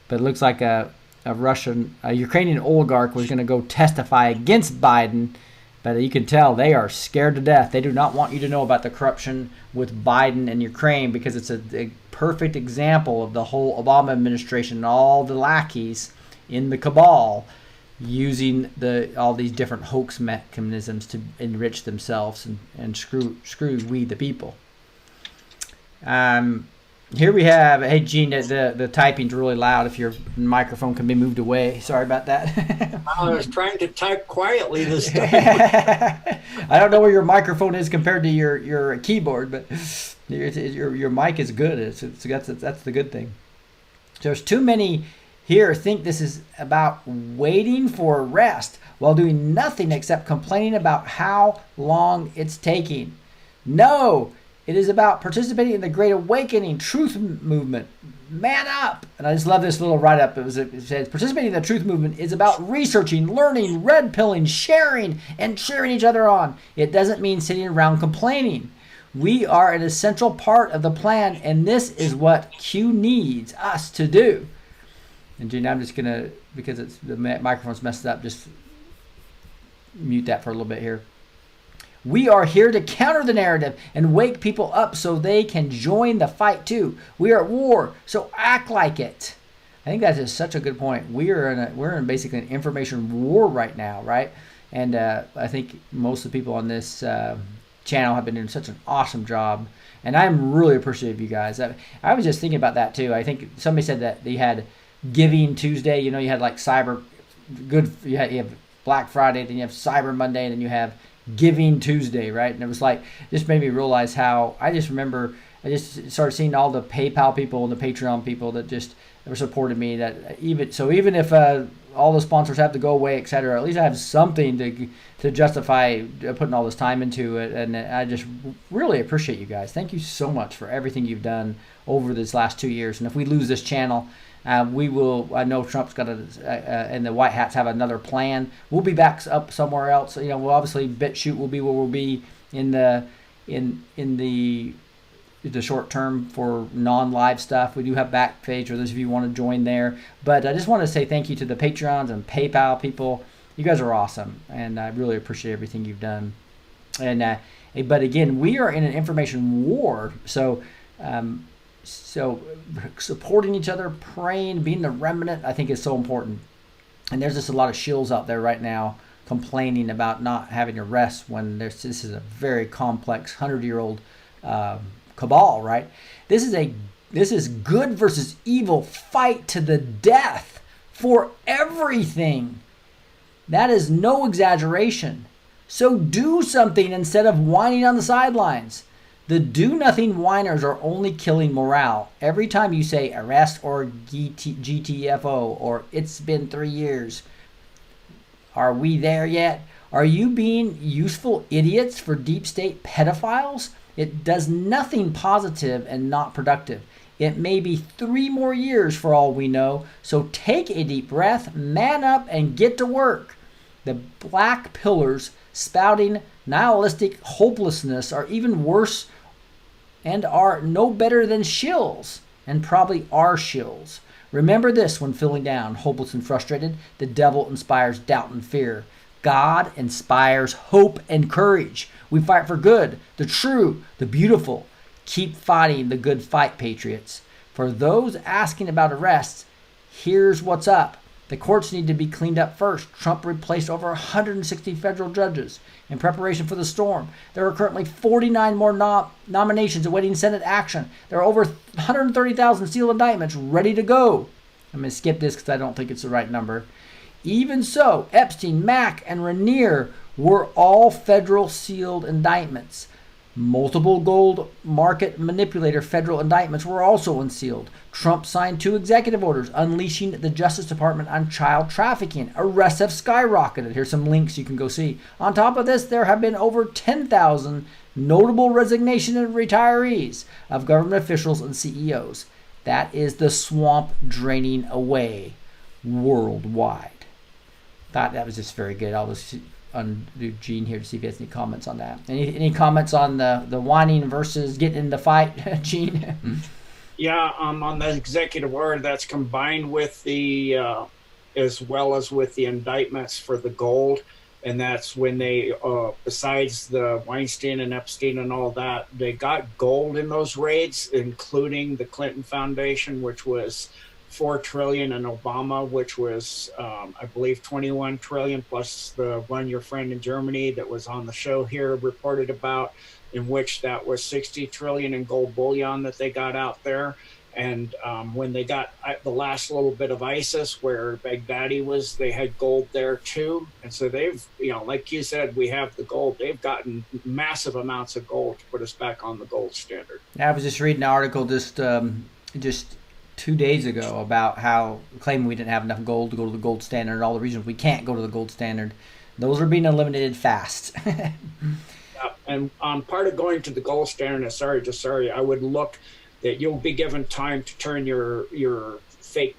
S1: But it looks like a Ukrainian oligarch was going to go testify against Biden. But you can tell they are scared to death. They do not want you to know about the corruption with Biden and Ukraine because it's a perfect example of the whole Obama administration and all the lackeys in the cabal using all these different hoax mechanisms to enrich themselves and screw we the people. Here we have, hey Gene, the typing's really loud. If your microphone can be moved away. Sorry about that.
S2: I was trying to type quietly this time.
S1: I don't know where your microphone is compared to your keyboard, but your mic is good. That's the good thing. There's too many here think this is about waiting for rest while doing nothing except complaining about how long it's taking. No! It is about participating in the Great Awakening truth movement. Man up! And I just love this little write-up. It says, participating in the truth movement is about researching, learning, red-pilling, sharing, and cheering each other on. It doesn't mean sitting around complaining. We are an essential part of the plan, and this is what Q needs us to do. And Gene, I'm just going to, because the microphone's messed up, just mute that for a little bit here. We are here to counter the narrative and wake people up so they can join the fight too. We are at war, so act like it. I think that is such a good point. We're in basically an information war right now, right? And I think most of the people on this channel have been doing such an awesome job, and I'm really appreciative of you guys. I was just thinking about that too. I think somebody said that they had Giving Tuesday. You know, you had like you have Black Friday, then you have Cyber Monday, and then you have Giving Tuesday, right? And it was like, just made me realize how I just started seeing all the PayPal people and the Patreon people that were supporting me. That even if all the sponsors have to go away, etc., at least I have something to justify putting all this time into it. And I just really appreciate you guys. Thank you so much for everything you've done over this last 2 years. And if we lose this channel, we will. I know Trump's got and the White Hats have another plan. We'll be back up somewhere else. You know, we'll obviously BitChute will be where we'll be in the short term for non-live stuff. We do have Backpage for those of you who want to join there. But I just want to say thank you to the Patreons and PayPal people. You guys are awesome, and I really appreciate everything you've done. And but again, we are in an information war, so. So supporting each other, praying, being the remnant, I think is so important. And there's just a lot of shills out there right now complaining about not having to rest when this is a very complex 100-year-old cabal, right? This is good versus evil fight to the death for everything. That is no exaggeration. So do something instead of whining on the sidelines. The do-nothing whiners are only killing morale. Every time you say arrest or GTFO or it's been 3 years, are we there yet? Are you being useful idiots for deep state pedophiles? It does nothing positive and not productive. It may be 3 more years for all we know, so take a deep breath, man up, and get to work. The black pillars spouting nihilistic hopelessness are even worse and are no better than shills, and probably are shills. Remember this when feeling down, hopeless and frustrated. The devil inspires doubt and fear. God inspires hope and courage. We fight for good, the true, the beautiful. Keep fighting the good fight, patriots. For those asking about arrests, here's what's up. The courts need to be cleaned up first. Trump replaced over 160 federal judges in preparation for the storm. There are currently 49 more nominations awaiting Senate action. There are over 130,000 sealed indictments ready to go. I'm going to skip this because I don't think it's the right number. Even so, Epstein, Mack, and Rainier were all federal sealed indictments. Multiple gold market manipulator federal indictments were also unsealed. Trump signed 2 executive orders unleashing the Justice Department on child trafficking. Arrests have skyrocketed. Here's some links you can go see. On top of this, there have been over 10,000 notable resignations and retirees of government officials and CEOs. That is the swamp draining away worldwide. Thought that was just very good. I'll just undo Gene here to see if he has any comments on that. Any comments on the whining versus getting in the fight, Gene?
S2: Yeah, on the executive order that's combined with the, as well as with the indictments for the gold. And that's when they, besides the Weinstein and Epstein and all that, they got gold in those raids, including the Clinton Foundation, which was $4 trillion, and Obama, which was, I believe, 21 trillion, plus the one your friend in Germany that was on the show here reported about, in which that was 60 trillion in gold bullion that they got out there. And when they got the last little bit of ISIS, where Baghdadi was, they had gold there too. And so they've, like you said, we have the gold. They've gotten massive amounts of gold to put us back on the gold standard.
S1: I was just reading an article just 2 days ago about how claiming we didn't have enough gold to go to the gold standard and all the reasons we can't go to the gold standard. Those are being eliminated fast.
S2: And on part of going to the gold standard, sorry, I would look that you'll be given time to turn your fake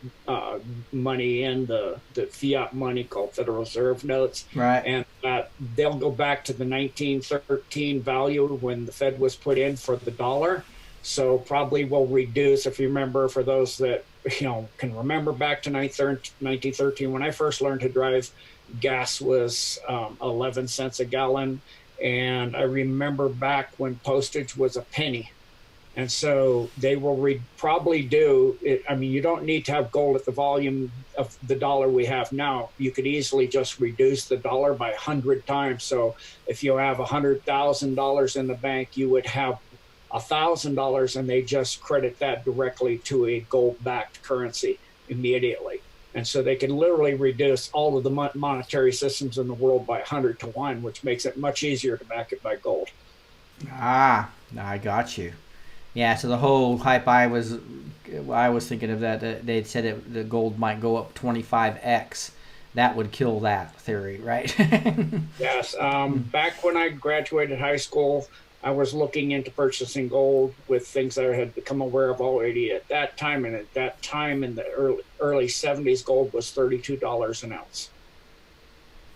S2: money in, the fiat money called Federal Reserve notes.
S1: Right.
S2: And they'll go back to the 1913 value when the Fed was put in for the dollar. So probably will reduce, if you remember, for those that can remember back to 1913, when I first learned to drive, gas was 11 cents a gallon. And I remember back when postage was a penny. And so they will probably do it. I mean, you don't need to have gold at the volume of the dollar we have now. You could easily just reduce the dollar by 100 times. So if you have $100,000 in the bank, you would have $1,000, and they just credit that directly to a gold-backed currency immediately. And so they can literally reduce all of the monetary systems in the world by 100 to 1, which makes it much easier to back it by gold.
S1: Ah, I got you. Yeah, so the whole hype I was thinking of that they said the gold might go up 25x. That would kill that theory, right?
S2: Yes. Back when I graduated high school, I was looking into purchasing gold with things that I had become aware of already at that time. And at that time in the early 70s, gold was $32 an ounce.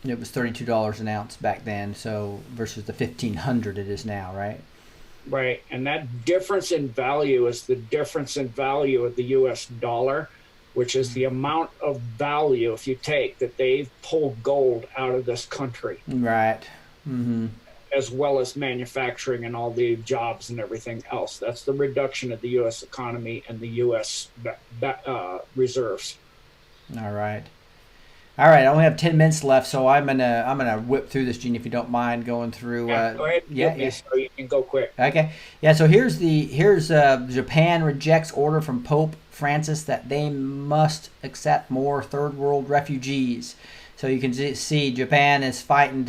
S1: It was $32 an ounce back then, so versus the $1,500 it is now, right?
S2: Right. And that difference in value is the difference in value of the U.S. dollar, which is the amount of value, if you take, that they've pulled gold out of this country.
S1: Right. Mm-hmm.
S2: As well as manufacturing and all the jobs and everything else. That's the reduction of the U.S. economy and the U.S. reserves.
S1: All right. All right, I only have 10 minutes left, so I'm gonna whip through this, Gene, if you don't mind going through.
S2: Yeah, go ahead and
S1: Yeah,
S2: give me
S1: yeah.
S2: so you can go quick.
S1: Okay. Yeah, so here's Japan rejects order from Pope Francis that they must accept more third world refugees. So you can see Japan is fighting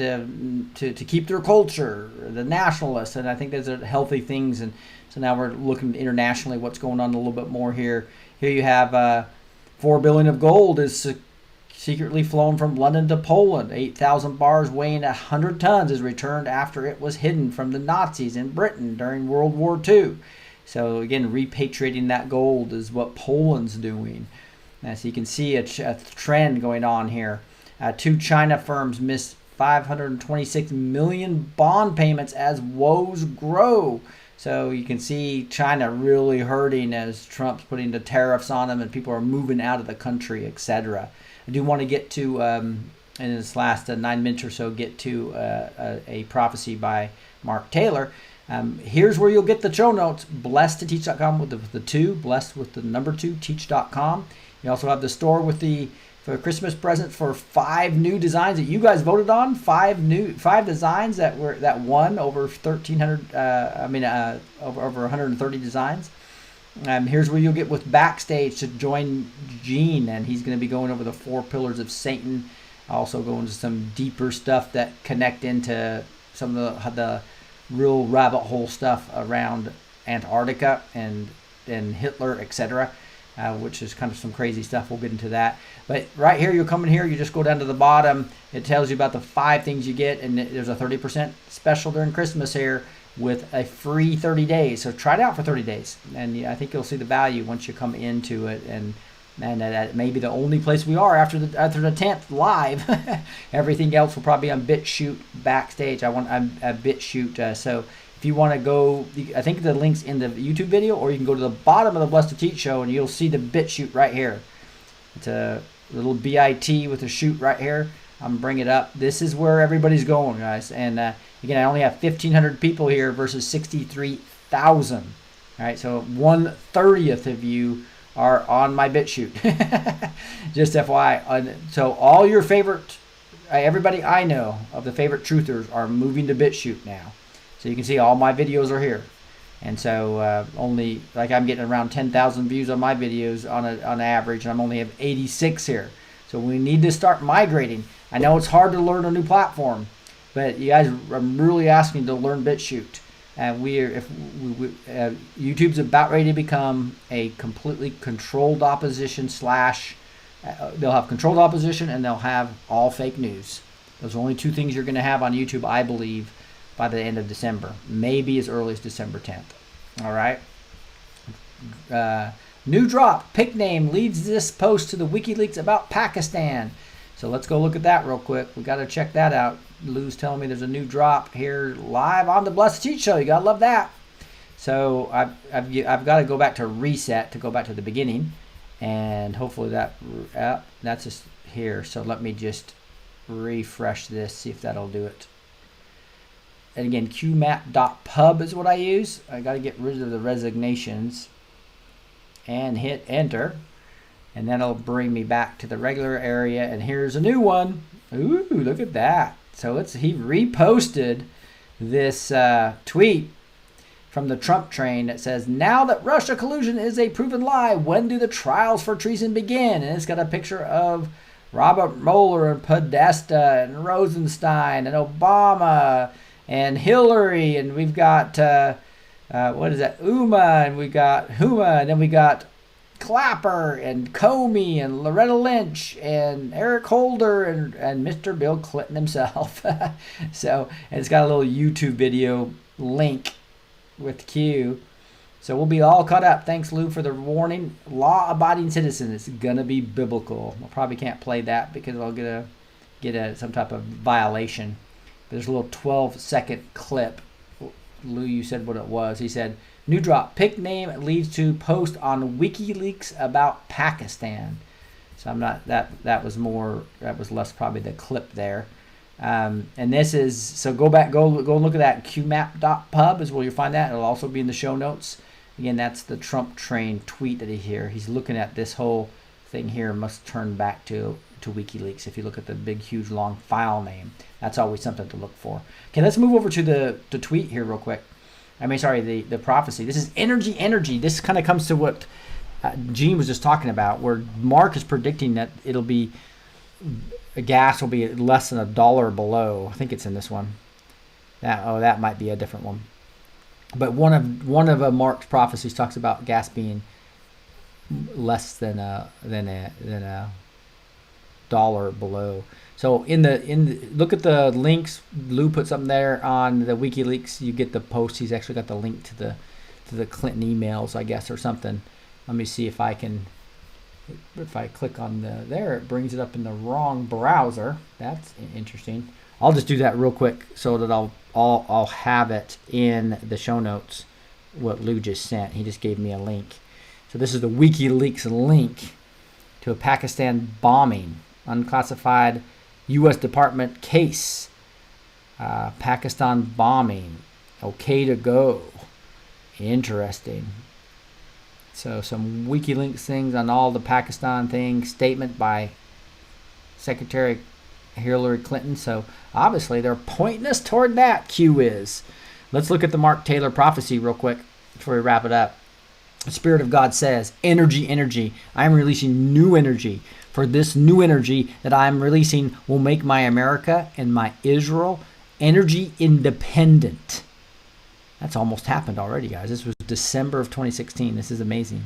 S1: to keep their culture, the nationalists, and I think those are healthy things. And so now we're looking internationally what's going on a little bit more here. Here you have 4 billion of gold is secretly flown from London to Poland. 8,000 bars weighing 100 tons is returned after it was hidden from the Nazis in Britain during World War II. So again, repatriating that gold is what Poland's doing. So you can see a trend going on here. Two China firms missed 526 million bond payments as woes grow. So you can see China really hurting as Trump's putting the tariffs on them and people are moving out of the country, etc. I do want to get to, in this last 9 minutes or so, get to a prophecy by Mark Taylor. Here's where you'll get the show notes. Blessed2teach.com with the two, blessed with the number 2, teach.com. You also have the store with for Christmas present for 5 new designs that you guys voted on. 5 designs that won over 1,300. Over 130 designs. Here's where you'll get with Backstage to join Gene, and he's going to be going over the 4 pillars of Satan. Also go into some deeper stuff that connect into some of the real rabbit hole stuff around Antarctica and Hitler, etc. Which is kind of some crazy stuff. We'll get into that. But right here, you'll come in here, you just go down to the bottom. It tells you about the 5 things you get, and there's a 30% special during Christmas here with a free 30 days. So try it out for 30 days. And I think you'll see the value once you come into it. And that may be the only place we are after the 10th live. Everything else will probably be on BitChute Backstage. I'm at BitChute. So if you want to go, I think the link's in the YouTube video, or you can go to the bottom of the Blessed to Teach show and you'll see the BitChute right here. It's a little BIT with a shoot right here. I'm bringing it up. This is where everybody's going, guys. And again, I only have 1,500 people here versus 63,000. All right, so 1/30th of you are on my BitChute. Just FYI. So all your favorite, everybody I know of the favorite truthers are moving to BitChute now. So you can see all my videos are here. And so only, like I'm getting around 10,000 views on my videos on average, and I'm only have 86 here. So we need to start migrating. I know it's hard to learn a new platform, but you guys, I'm really asking to learn BitChute. And YouTube's about ready to become a completely controlled opposition they'll have controlled opposition and they'll have all fake news. Those are only 2 things you're going to have on YouTube, I believe, by the end of December. Maybe as early as December 10th. All right. New drop. Pick name leads this post to the WikiLeaks about Pakistan. So let's go look at that real quick. We got to check that out. Lou's telling me there's a new drop here live on the Blessed Teach show. You got to love that. So I've got to go back to reset to go back to the beginning. And hopefully that's just here. So let me just refresh this, see if that'll do it. And again, qmap.pub is what I use. I got to get rid of the resignations and hit enter. And that'll bring me back to the regular area. And here's a new one. Ooh, look at that. So he reposted this tweet from the Trump train that says, now that Russia collusion is a proven lie, when do the trials for treason begin? And it's got a picture of Robert Mueller and Podesta and Rosenstein and Obama and Hillary, and we've got what is that? Uma, and we got Huma, and then we got Clapper and Comey and Loretta Lynch and Eric Holder and Mr. Bill Clinton himself. So, and it's got a little YouTube video link with Q. So we'll be all caught up. Thanks, Lou, for the warning. Law-abiding citizen. It's gonna be biblical. I probably can't play that because I'll get some type of violation. There's a little 12-second clip. Lou, you said what it was. He said, new drop. Pick name leads to post on WikiLeaks about Pakistan. So I'm not, that was less probably the clip there. And this is, so go look at that. qmap.pub is where you'll find that. It'll also be in the show notes. Again, that's the Trump train tweet that he's looking at this whole thing here. Must turn back to to WikiLeaks. If you look at the big, huge, long file name, that's always something to look for. Okay, let's move over to the tweet here real quick. The prophecy. This is energy. This kind of comes to what Gene was just talking about, where Mark is predicting that gas will be less than $1 below. I think it's in this one. That might be a different one. But one of Mark's prophecies talks about gas being less than a dollar below. So look at the links. Lou put something there on the WikiLeaks. You get the post. He's actually got the link to the Clinton emails, I guess, or something. Let me see if I click on there, it brings it up in the wrong browser. That's interesting. I'll just do that real quick so that I'll have it in the show notes. What Lou just sent. He just gave me a link. So this is the WikiLeaks link to a Pakistan bombing, unclassified U.S. Department case. Pakistan bombing. Okay to go. Interesting. So some WikiLeaks things on all the Pakistan things. Statement by Secretary Hillary Clinton. So obviously they're pointing us toward that. Q is. Let's look at the Mark Taylor prophecy real quick before we wrap it up. The Spirit of God says, energy. I am releasing new energy. For this new energy that I am releasing will make my America and my Israel energy independent. That's almost happened already, guys. This was December of 2016. This is amazing.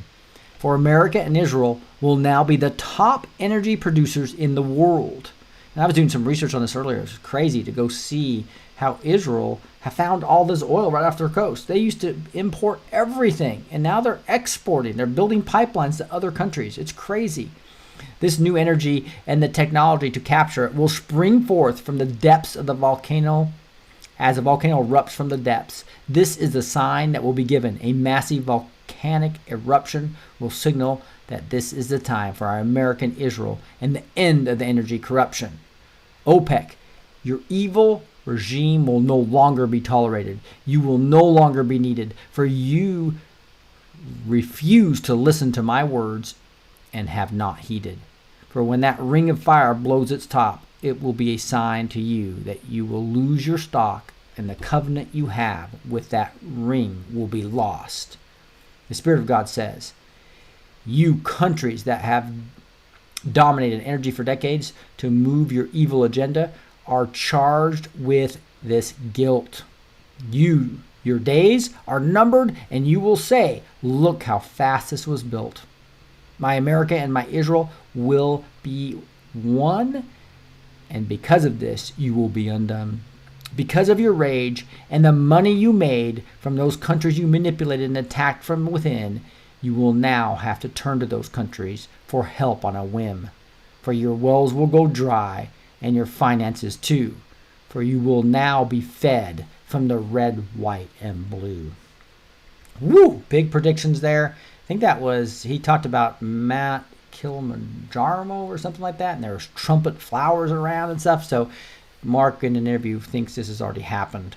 S1: For America and Israel will now be the top energy producers in the world. And I was doing some research on this earlier. It was crazy to go see how Israel have found all this oil right off their coast. They used to import everything, and now they're exporting. They're building pipelines to other countries. It's crazy. This new energy and the technology to capture it will spring forth from the depths of the volcano as a volcano erupts from the depths. This is the sign that will be given. A massive volcanic eruption will signal that this is the time for our American Israel and the end of the energy corruption. OPEC, your evil regime will no longer be tolerated. You will no longer be needed, for you refuse to listen to my words and have not heeded. For when that ring of fire blows its top, it will be a sign to you that you will lose your stock, and the covenant you have with that ring will be lost. The Spirit of God says, you countries that have dominated energy for decades to move your evil agenda are charged with this guilt. Your days are numbered, and you will say, look how fast this was built. My America and my Israel will be one, and because of this, you will be undone. Because of your rage and the money you made from those countries you manipulated and attacked from within, you will now have to turn to those countries for help on a whim. For your wells will go dry, and your finances too. For you will now be fed from the red, white, and blue. Woo! Big predictions there. I think that was, he talked about Matt Kilimanjaro or something like that, and there's trumpet flowers around and stuff. So Mark in an interview thinks this has already happened,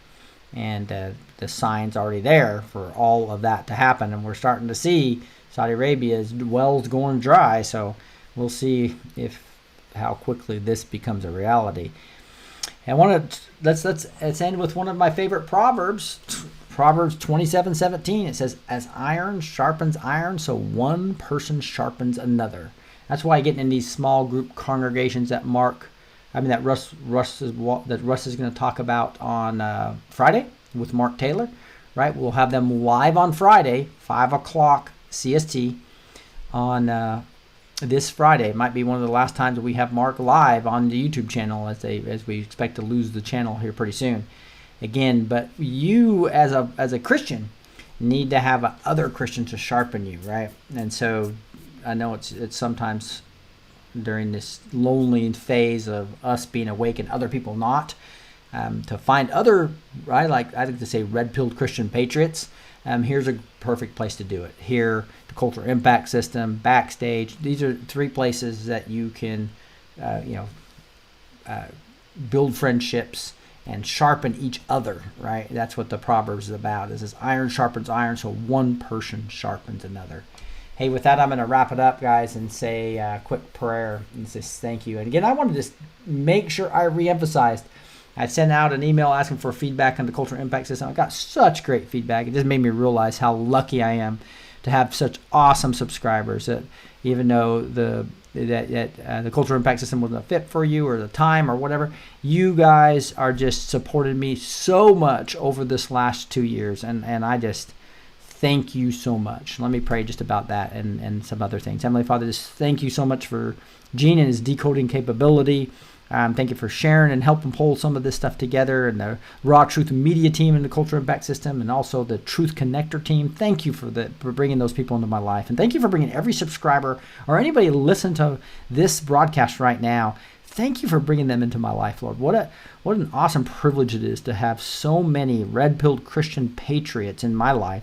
S1: and the sign's already there for all of that to happen, and we're starting to see Saudi Arabia's wells going dry. So we'll see how quickly this becomes a reality. And let's end with one of my favorite proverbs. Proverbs 27:17. It says, as iron sharpens iron, so one person sharpens another. That's why getting in these small group congregations that Russ is going to talk about on Friday with Mark Taylor, right? We'll have them live on Friday, 5 o'clock CST on this Friday. It might be one of the last times that we have Mark live on the YouTube channel as we expect to lose the channel here pretty soon. Again, but you as a Christian need to have other Christians to sharpen you, right? And so I know it's sometimes during this lonely phase of us being awake and other people not, to find other, right? Like I like to say, red-pilled Christian patriots. Here's a perfect place to do it. Here, the Cultural Impact System, Backstage. These are 3 places that you can, build friendships and sharpen each other, right? That's what the Proverbs is about. It says iron sharpens iron, so one person sharpens another. Hey, with that, I'm going to wrap it up, guys, and say a quick prayer and say thank you. And again, I want to just make sure I reemphasized. I sent out an email asking for feedback on the Cultural Impact System. I got such great feedback. It just made me realize how lucky I am to have such awesome subscribers. That even though the Cultural Impact System wasn't a fit for you or the time or whatever, you guys are just supported me so much over this last 2 years, and I just thank you so much. Let me pray just about that and some other things. Heavenly Father, just thank you so much for Gene and his decoding capability. Thank you for sharing and helping pull some of this stuff together, and the Raw Truth Media team and the Cultural Impact System, and also the Truth Connector team. Thank you for bringing those people into my life, and thank you for bringing every subscriber or anybody listen to this broadcast right now. Thank you for bringing them into my life, Lord. What an awesome privilege it is to have so many red-pilled Christian patriots in my life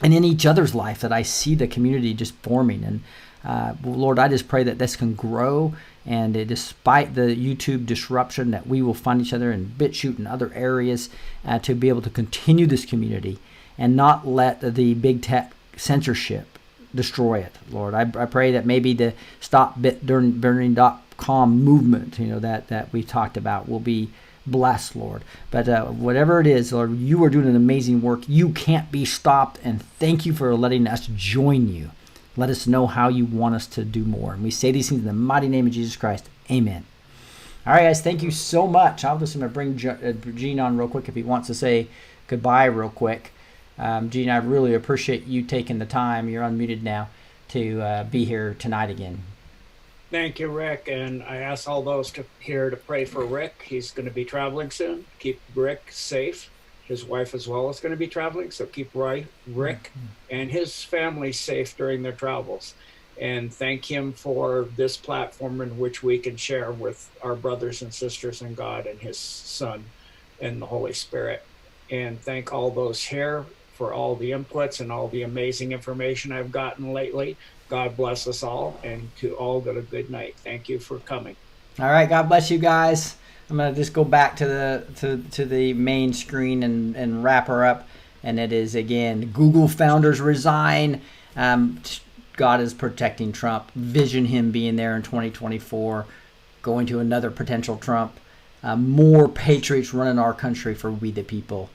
S1: and in each other's life, that I see the community just forming. And Lord, I just pray that this can grow, and despite the YouTube disruption, that we will find each other in BitChute and other areas to be able to continue this community and not let the big tech censorship destroy it, Lord. I pray that maybe the StopBitBurning.com movement, that we talked about, will be blessed, Lord. But whatever it is, Lord, you are doing an amazing work. You can't be stopped, and thank you for letting us join you. Let us know how you want us to do more. And we say these things in the mighty name of Jesus Christ. Amen. All right, guys, thank you so much. I'm just going to bring Gene on real quick if he wants to say goodbye real quick. Gene, I really appreciate you taking the time, you're unmuted now, to be here tonight again.
S2: Thank you, Rick. And I ask all those here to pray for Rick. He's going to be traveling soon. Keep Rick safe. His wife as well is going to be traveling, so keep Rick and his family safe during their travels. And thank him for this platform in which we can share with our brothers and sisters in God and his Son and the Holy Spirit. And thank all those here for all the inputs and all the amazing information I've gotten lately. God bless us all, and to all a good night. Thank you for coming.
S1: All right, God bless you guys. I'm going to just go back to the main screen and wrap her up. And it is, again, Google founders resign. God is protecting Trump. Vision him being there in 2024, going to another potential Trump. More patriots running our country for we the people.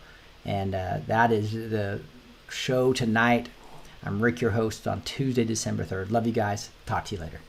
S1: And that is the show tonight. I'm Rick, your host, on Tuesday, December 3rd. Love you guys. Talk to you later.